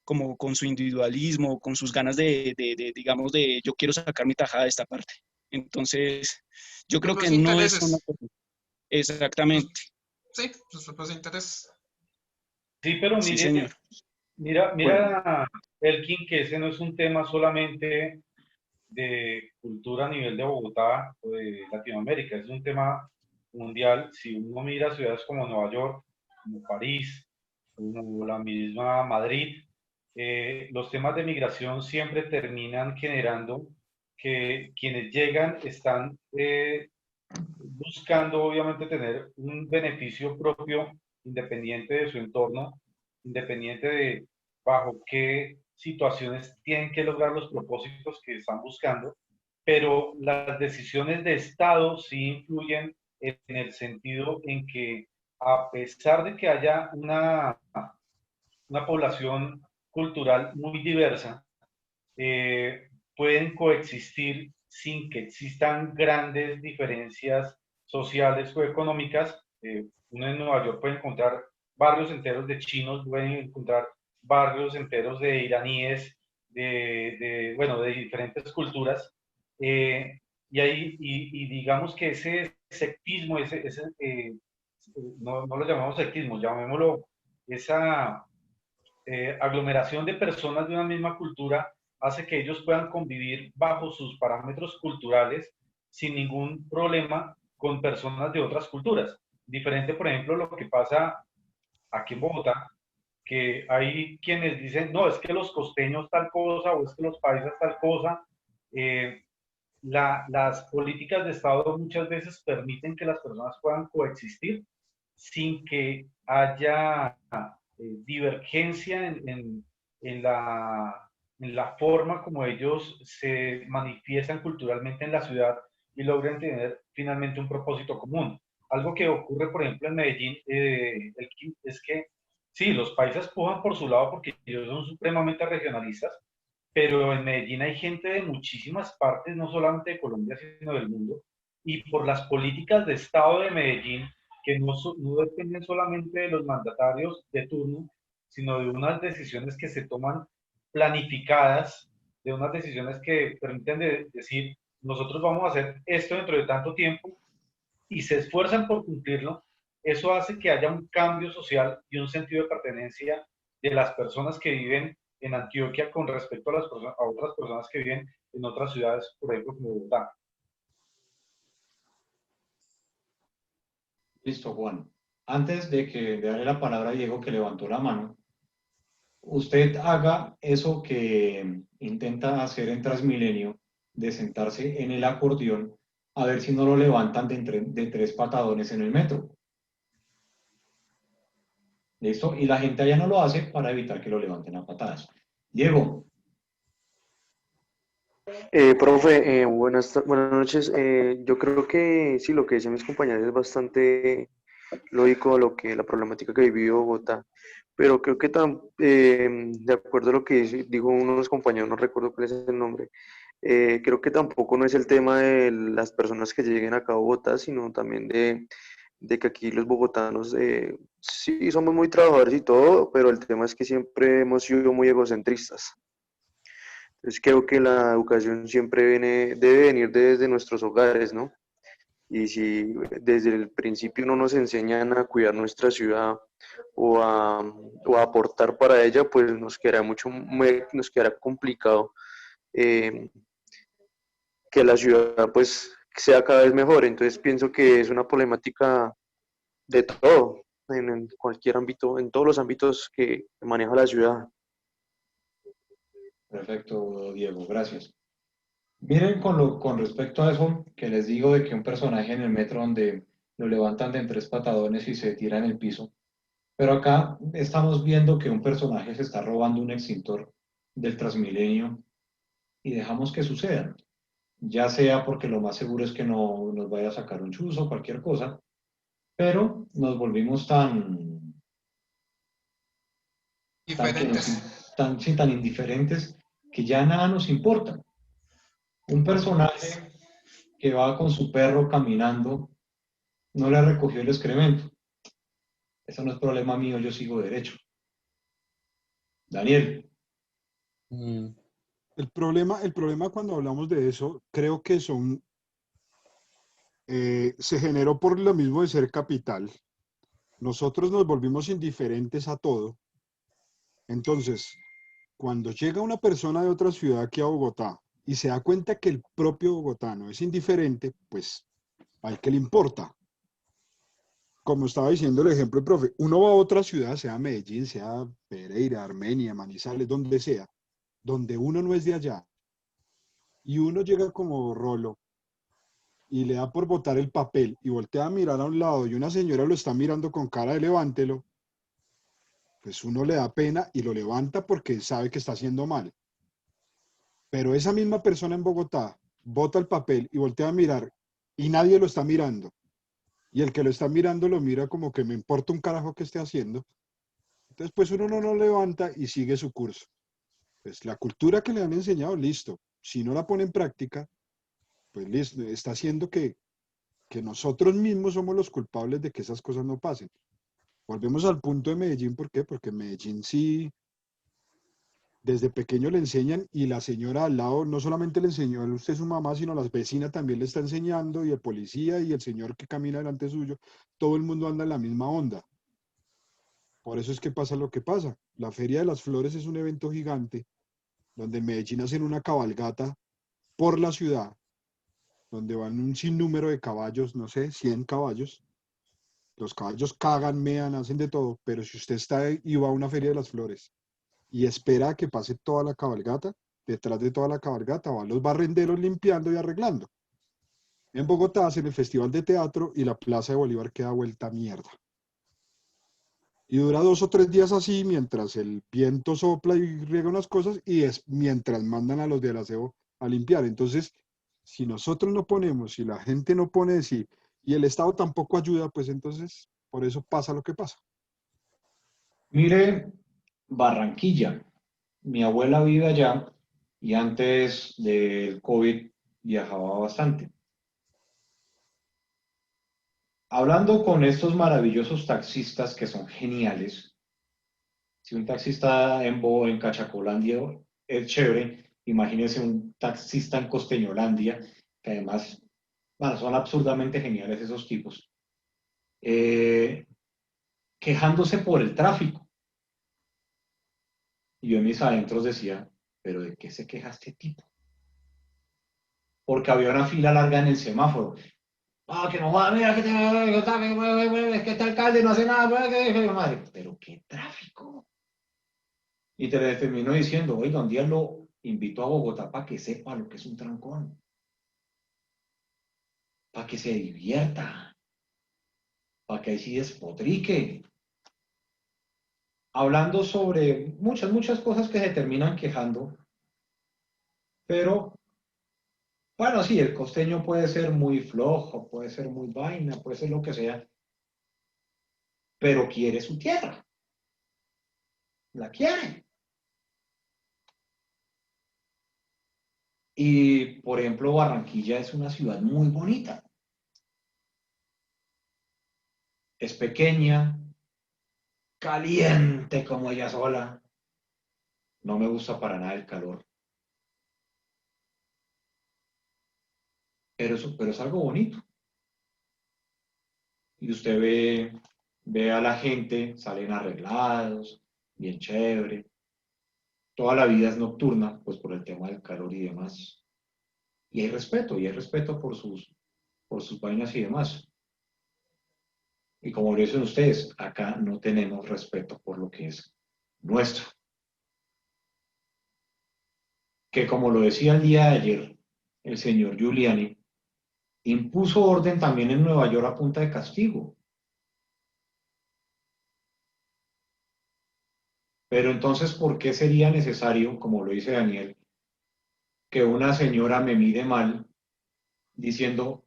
como con su individualismo, con sus ganas digamos, de yo quiero sacar mi tajada de esta parte. Entonces, yo creo que no es una cosa. Exactamente. Sí, sus propios intereses. Sí, pero Sí, mire, señor. mira, Elkin, que ese no es un tema solamente de cultura a nivel de Bogotá o de Latinoamérica, es un tema mundial. Si uno mira ciudades como Nueva York, como París, como la misma Madrid, los temas de migración siempre terminan generando que quienes llegan están buscando obviamente tener un beneficio propio independiente de su entorno, independiente de bajo qué situaciones tienen que lograr los propósitos que están buscando, pero las decisiones de Estado sí influyen en el sentido en que a pesar de que haya una población cultural muy diversa, pueden coexistir sin que existan grandes diferencias sociales o económicas. Uno en Nueva York puede encontrar barrios enteros de chinos, pueden encontrar barrios enteros de iraníes, bueno, de diferentes culturas. Y digamos que ese sectismo, no lo llamamos sectismo, llamémoslo esa aglomeración de personas de una misma cultura hace que ellos puedan convivir bajo sus parámetros culturales sin ningún problema con personas de otras culturas. Diferente, por ejemplo, lo que pasa aquí en Bogotá, que hay quienes dicen, no, es que los costeños tal cosa o es que los paisas tal cosa. Las políticas de Estado muchas veces permiten que las personas puedan coexistir sin que haya divergencia en la forma como ellos se manifiestan culturalmente en la ciudad y logran tener finalmente un propósito común. Algo que ocurre, por ejemplo, en Medellín, es que sí, los paisas pujan por su lado porque ellos son supremamente regionalistas, pero en Medellín hay gente de muchísimas partes, no solamente de Colombia, sino del mundo, y por las políticas de Estado de Medellín, que no dependen solamente de los mandatarios de turno, sino de unas decisiones que se toman planificadas, de unas decisiones que permiten decir, nosotros vamos a hacer esto dentro de tanto tiempo, y se esfuerzan por cumplirlo. Eso hace que haya un cambio social y un sentido de pertenencia de las personas que viven en Antioquia con respecto a, a otras personas que viven en otras ciudades, por ejemplo, como Bogotá. Listo, Juan. Antes de darle la palabra a Diego, que levantó la mano, usted haga eso que intenta hacer en Transmilenio, de sentarse en el acordeón, a ver si no lo levantan de 3 patadones en el metro. ¿Listo? Y la gente allá no lo hace para evitar que lo levanten a patadas. Diego. Profe, buenas noches. Yo creo que sí, lo que dicen mis compañeros es bastante lógico a lo que la problemática que vivió Bogotá, pero creo que de acuerdo a lo que dijo uno de los compañeros, no recuerdo cuál es el nombre, creo que tampoco no es el tema de las personas que lleguen acá a Bogotá, sino también de que aquí los bogotanos sí somos muy trabajadores y todo, pero el tema es que siempre hemos sido muy egocentristas. Entonces creo que la educación siempre debe venir desde nuestros hogares, ¿no? Y si desde el principio no nos enseñan a cuidar nuestra ciudad o a aportar para ella, pues nos quedará complicado que la ciudad pues sea cada vez mejor. Entonces pienso que es una problemática de todo, en cualquier ámbito, en todos los ámbitos que maneja la ciudad. Perfecto, Diego, gracias. Miren con respecto a eso que les digo de que un personaje en el metro donde lo levantan de en 3 patadones y se tira en el piso, pero acá estamos viendo que un personaje se está robando un extintor del Transmilenio y dejamos que suceda, ya sea porque lo más seguro es que no nos vaya a sacar un chuzo o cualquier cosa, pero nos volvimos Diferentes. tan indiferentes que ya nada nos importa. Un personaje que va con su perro caminando no le recogió el excremento. Eso no es problema mío, yo sigo derecho. Daniel. El problema cuando hablamos de eso, creo que se generó por lo mismo de ser capital. Nosotros nos volvimos indiferentes a todo. Entonces, cuando llega una persona de otra ciudad aquí a Bogotá y se da cuenta que el propio bogotano es indiferente, pues al que le importa. Como estaba diciendo el ejemplo del profe, uno va a otra ciudad, sea Medellín, sea Pereira, Armenia, Manizales, donde sea, donde uno no es de allá, y uno llega como rolo y le da por botar el papel y voltea a mirar a un lado y una señora lo está mirando con cara de levántelo, pues uno le da pena y lo levanta porque sabe que está haciendo mal. Pero esa misma persona en Bogotá bota el papel y voltea a mirar y nadie lo está mirando. Y el que lo está mirando lo mira como que me importa un carajo que esté haciendo. Entonces, pues uno no lo levanta y sigue su curso. Pues la cultura que le han enseñado, listo. Si no la pone en práctica, pues listo, está haciendo que nosotros mismos somos los culpables de que esas cosas no pasen. Volvemos al punto de Medellín, ¿por qué? Porque en Medellín sí, desde pequeño le enseñan y la señora al lado no solamente le enseñó a usted su mamá, sino las vecinas también le está enseñando y el policía y el señor que camina delante suyo, todo el mundo anda en la misma onda. Por eso es que pasa lo que pasa. La Feria de las Flores es un evento gigante donde en Medellín hacen una cabalgata por la ciudad, donde van un sinnúmero de caballos, no sé, 100 caballos. Los caballos cagan, mean, hacen de todo, pero si usted está y va a una Feria de las Flores y espera a que pase toda la cabalgata, detrás de toda la cabalgata van los barrenderos limpiando y arreglando. En Bogotá hacen el Festival de Teatro y la Plaza de Bolívar queda vuelta a mierda. Y dura 2 o 3 días así, mientras el viento sopla y riega unas cosas, y es mientras mandan a los del aseo a limpiar. Entonces, si nosotros no ponemos, si la gente no pone de sí, y el Estado tampoco ayuda, pues entonces por eso pasa lo que pasa. Mire, Barranquilla. Mi abuela vive allá y antes del COVID viajaba bastante. Hablando con estos maravillosos taxistas que son geniales, si un taxista en Cachacolandia es chévere, imagínense un taxista en Costeñolandia, que además, bueno, son absurdamente geniales esos tipos, quejándose por el tráfico. Y yo en mis adentros decía, ¿pero de qué se queja este tipo? Porque había una fila larga en el semáforo. Ah, que no joda, mira, que este alcalde no hace nada, madre. Pero qué tráfico. Y te le termino diciendo, oiga, un día lo invito a Bogotá para que sepa lo que es un trancón, para que se divierta, para que ahí sí despotrique. Hablando sobre muchas cosas que se terminan quejando, pero bueno, sí, el costeño puede ser muy flojo, puede ser muy vaina, puede ser lo que sea, pero quiere su tierra, la quiere. Y, por ejemplo, Barranquilla es una ciudad muy bonita. Es pequeña, caliente como ella sola. No me gusta para nada el calor. Pero es algo bonito. Y usted ve a la gente, salen arreglados, bien chévere. Toda la vida es nocturna, pues por el tema del calor y demás. Y hay respeto por sus vainas y demás. Y como lo dicen ustedes, acá no tenemos respeto por lo que es nuestro. Que como lo decía el día de ayer el señor Giuliani, impuso orden también en Nueva York a punta de castigo. Pero entonces, ¿por qué sería necesario, como lo dice Daniel, que una señora me mire mal diciéndome,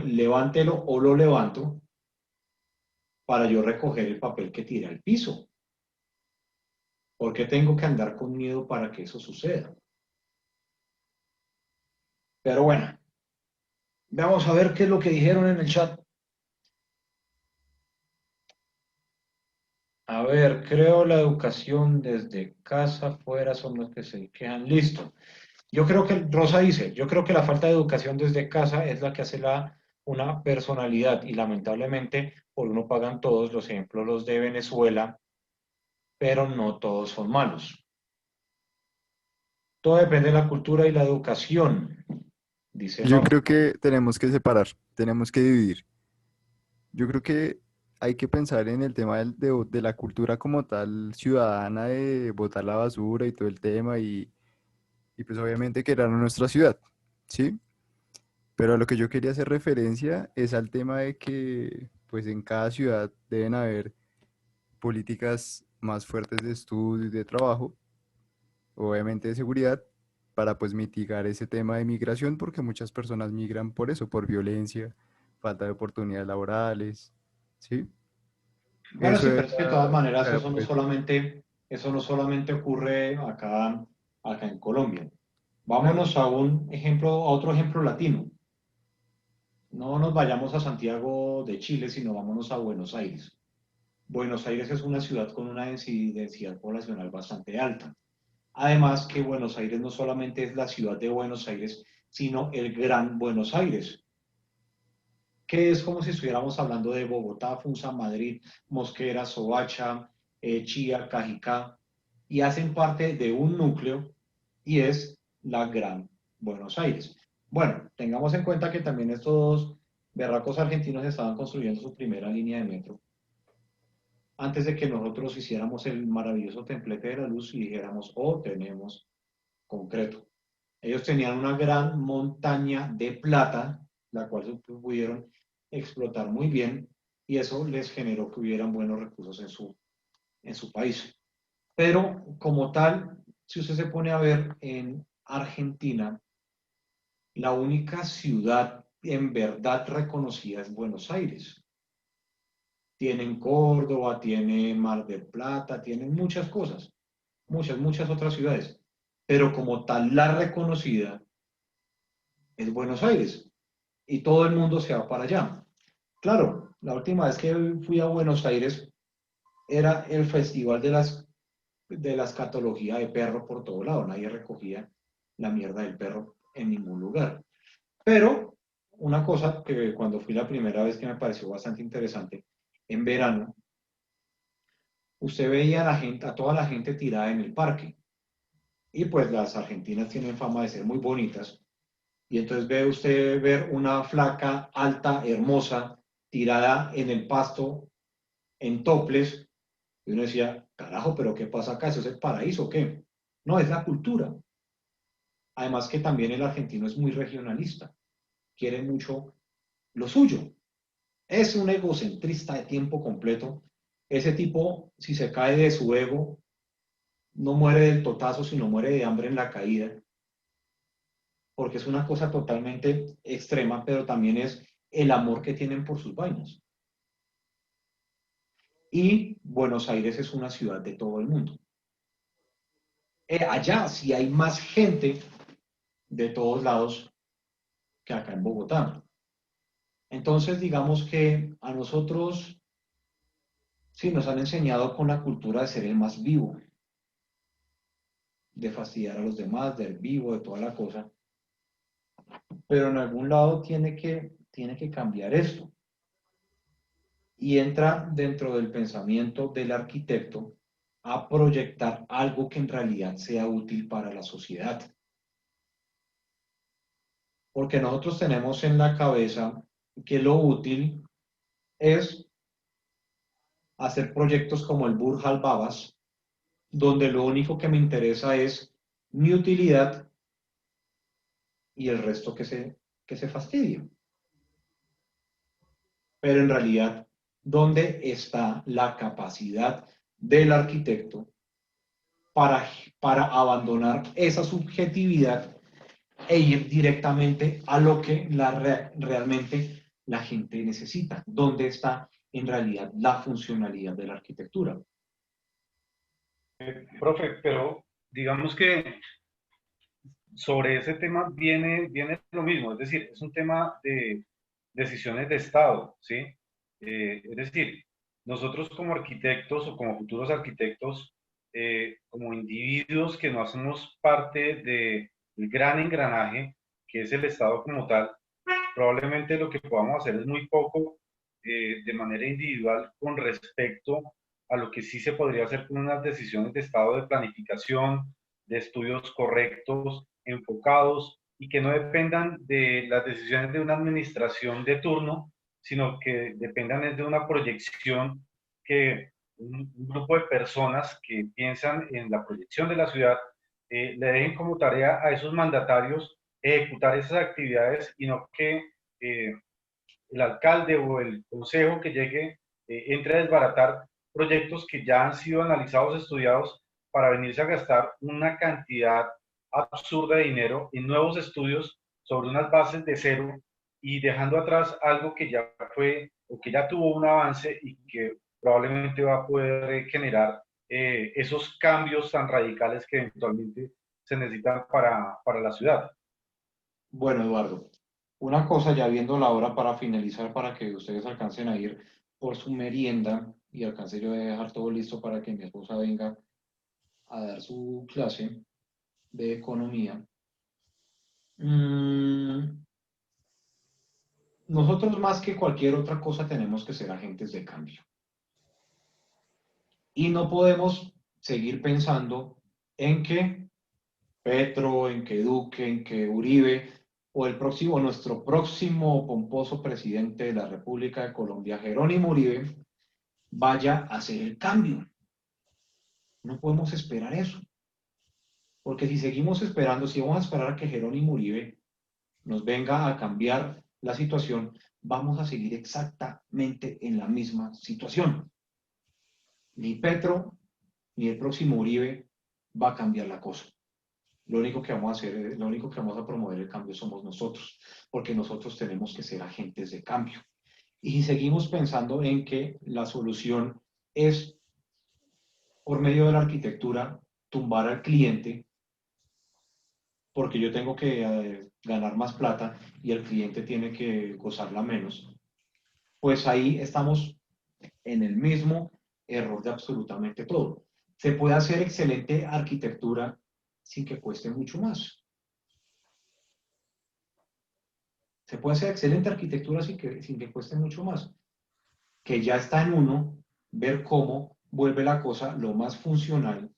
levántelo o lo levanto para yo recoger el papel que tira al piso? ¿Por qué tengo que andar con miedo para que eso suceda? Pero bueno, vamos a ver qué es lo que dijeron en el chat. A ver, creo la educación desde casa afuera son los que se quejan. Listo. Yo creo que, Rosa dice, yo creo que la falta de educación desde casa es la que hace una personalidad y lamentablemente por uno pagan todos, los ejemplos los de Venezuela, pero no todos son malos. Todo depende de la cultura y la educación, dice Yo Norma. creo que tenemos que separar, tenemos que dividir. Yo creo que hay que pensar en el tema de la cultura como tal ciudadana de botar la basura y todo el tema y pues obviamente querer nuestra ciudad, ¿sí? Pero a lo que yo quería hacer referencia es al tema de que pues en cada ciudad deben haber políticas más fuertes de estudio y de trabajo, obviamente de seguridad, para pues mitigar ese tema de migración, porque muchas personas migran por eso, por violencia, falta de oportunidades laborales, ¿sí? Bueno, Eso sí, pero es que de todas maneras era, pues, eso no solamente ocurre acá en Colombia. claro. Vámonos a otro ejemplo latino. No nos vayamos a Santiago de Chile, sino vámonos a Buenos Aires. Buenos Aires es una ciudad con una densidad poblacional bastante alta. Además que Buenos Aires no solamente es la ciudad de Buenos Aires, sino el Gran Buenos Aires, que es como si estuviéramos hablando de Bogotá, Funza, Madrid, Mosquera, Soacha, Chía, Cajicá, y hacen parte de un núcleo y es la Gran Buenos Aires. Bueno, tengamos en cuenta que también estos berracos argentinos estaban construyendo su primera línea de metro antes de que nosotros hiciéramos el maravilloso templete de la luz y dijéramos, oh, tenemos concreto. Ellos tenían una gran montaña de plata, la cual pudieron explotar muy bien, y eso les generó que hubieran buenos recursos en su país. Pero como tal, si usted se pone a ver en Argentina, la única ciudad en verdad reconocida es Buenos Aires. Tienen Córdoba, tienen Mar del Plata, tienen muchas cosas, muchas otras ciudades. Pero como tal, la reconocida es Buenos Aires y todo el mundo se va para allá. Claro, la última vez que fui a Buenos Aires era el festival de la escatología de perro por todo lado. Nadie recogía la mierda del perro en ningún lugar. Pero una cosa que cuando fui la primera vez que me pareció bastante interesante, en verano usted veía a la gente, a toda la gente tirada en el parque. Y pues las argentinas tienen fama de ser muy bonitas. Y entonces ve usted ver una flaca, alta, hermosa, tirada en el pasto, en toples. Y uno decía, carajo, pero ¿qué pasa acá? ¿Eso es el paraíso o qué? No, es la cultura. Además que también el argentino es muy regionalista. Quiere mucho lo suyo. Es un egocentrista de tiempo completo. Ese tipo, si se cae de su ego, no muere del totazo, sino muere de hambre en la caída, porque es una cosa totalmente extrema, pero también es el amor que tienen por sus vainas. Y Buenos Aires es una ciudad de todo el mundo. Allá sí hay más gente de todos lados que acá en Bogotá. Entonces, digamos que a nosotros sí nos han enseñado con la cultura de ser el más vivo, de fastidiar a los demás, del vivo, de toda la cosa. Pero en algún lado tiene que cambiar esto. Y entra dentro del pensamiento del arquitecto a proyectar algo que en realidad sea útil para la sociedad. Porque nosotros tenemos en la cabeza que lo útil es hacer proyectos como el Burj Al Babas, donde lo único que me interesa es mi utilidad y el resto que se fastidie. Pero en realidad, ¿dónde está la capacidad del arquitecto para abandonar esa subjetividad e ir directamente a lo que realmente la gente necesita? ¿Dónde está en realidad la funcionalidad de la arquitectura? Profe, pero digamos que sobre ese tema viene lo mismo, es decir, es un tema de decisiones de Estado, ¿sí? Es decir, nosotros como arquitectos o como futuros arquitectos, como individuos que no hacemos parte del gran engranaje que es el Estado como tal, probablemente lo que podamos hacer es muy poco de manera individual con respecto a lo que sí se podría hacer con unas decisiones de estado de planificación, de estudios correctos, enfocados y que no dependan de las decisiones de una administración de turno, sino que dependan de una proyección que un grupo de personas que piensan en la proyección de la ciudad le dejen como tarea a esos mandatarios ejecutar esas actividades y no que el alcalde o el consejo que llegue entre a desbaratar proyectos que ya han sido analizados, estudiados, para venirse a gastar una cantidad absurda de dinero en nuevos estudios sobre unas bases de cero y dejando atrás algo que ya fue o que ya tuvo un avance y que probablemente va a poder generar esos cambios tan radicales que eventualmente se necesitan para la ciudad. Bueno, Eduardo, una cosa ya viendo la hora para finalizar, para que ustedes alcancen a ir por su merienda y alcance yo a dejar todo listo para que mi esposa venga a dar su clase de economía. Nosotros más que cualquier otra cosa tenemos que ser agentes de cambio. Y no podemos seguir pensando en que Petro, en que Duque, en que Uribe o nuestro próximo pomposo presidente de la República de Colombia, Jerónimo Uribe, vaya a hacer el cambio. No podemos esperar eso. Porque si seguimos esperando, si vamos a esperar a que Jerónimo Uribe nos venga a cambiar la situación, vamos a seguir exactamente en la misma situación. Ni Petro, ni el próximo Uribe va a cambiar la cosa. Lo único que vamos a hacer, lo único que vamos a promover el cambio somos nosotros, porque nosotros tenemos que ser agentes de cambio. Y si seguimos pensando en que la solución es, por medio de la arquitectura, tumbar al cliente, porque yo tengo que ganar más plata y el cliente tiene que gozarla menos, pues ahí estamos en el mismo error de absolutamente todo. Se puede hacer excelente arquitectura sin que cueste mucho más. Se puede hacer excelente arquitectura sin que cueste mucho más. Que ya está en uno ver cómo vuelve la cosa lo más funcional,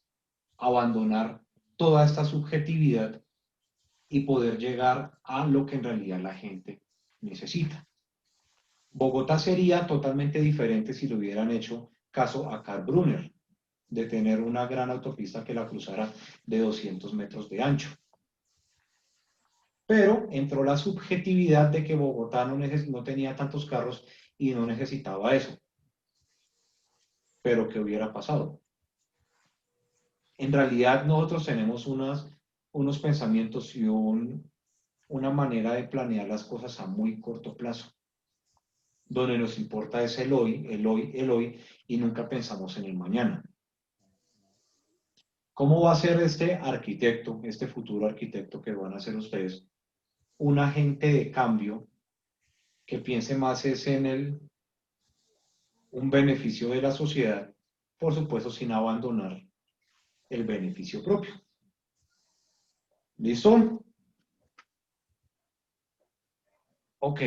abandonar toda esta subjetividad y poder llegar a lo que en realidad la gente necesita. Bogotá sería totalmente diferente si le hubieran hecho caso a Karl Brunner, de tener una gran autopista que la cruzara de 200 metros de ancho. Pero entró la subjetividad de que Bogotá no tenía tantos carros y no necesitaba eso. Pero ¿qué hubiera pasado? En realidad nosotros tenemos unos pensamientos y una manera de planear las cosas a muy corto plazo, donde nos importa es el hoy, el hoy, el hoy, y nunca pensamos en el mañana. ¿Cómo va a ser este arquitecto, este futuro arquitecto que van a ser ustedes, un agente de cambio que piense más es en un beneficio de la sociedad, por supuesto sin abandonar el beneficio propio? ¿Listo? Ok.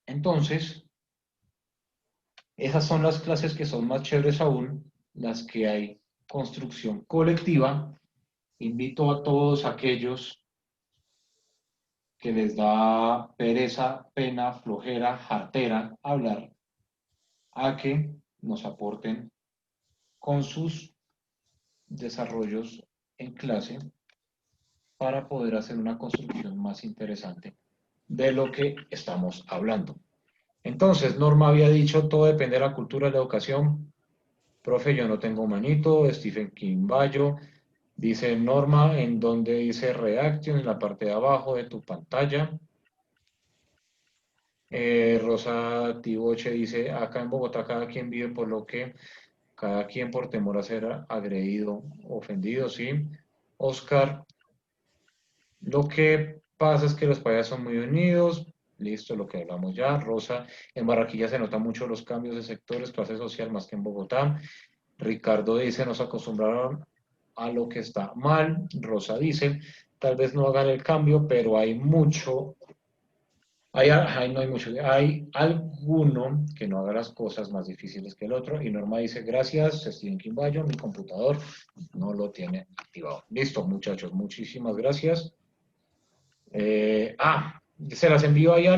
Entonces, esas son las clases que son más chéveres aún, las que hay construcción colectiva. Invito a todos aquellos que les da pereza, pena, flojera, jartera hablar, a que nos aporten con sus desarrollos en clase para poder hacer una construcción más interesante de lo que estamos hablando. Entonces, Norma había dicho, todo depende de la cultura, de la educación. Profe, yo no tengo manito. Stephen Quimbayo dice, Norma, en donde dice Reaction, en la parte de abajo de tu pantalla. Rosa Tiboche dice, acá en Bogotá cada quien vive por lo que, cada quien por temor a ser agredido, ofendido, ¿sí? Oscar, lo que pasa es que los payasos son muy unidos, listo, lo que hablamos ya. Rosa, en Barranquilla se notan mucho los cambios de sectores, clase social, más que en Bogotá. Ricardo dice, nos acostumbraron a lo que está mal. Rosa dice, tal vez no hagan el cambio, pero hay mucho, no hay mucho, hay alguno que no haga las cosas más difíciles que el otro. Y Norma dice, gracias, Steven Quimbayo, mi computador no lo tiene activado. Listo, muchachos, muchísimas gracias. Se las envío ahí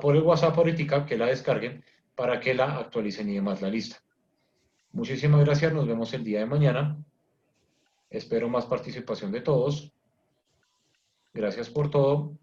por el WhatsApp ahorita, que la descarguen para que la actualicen y demás la lista. Muchísimas gracias, nos vemos el día de mañana. Espero más participación de todos. Gracias por todo.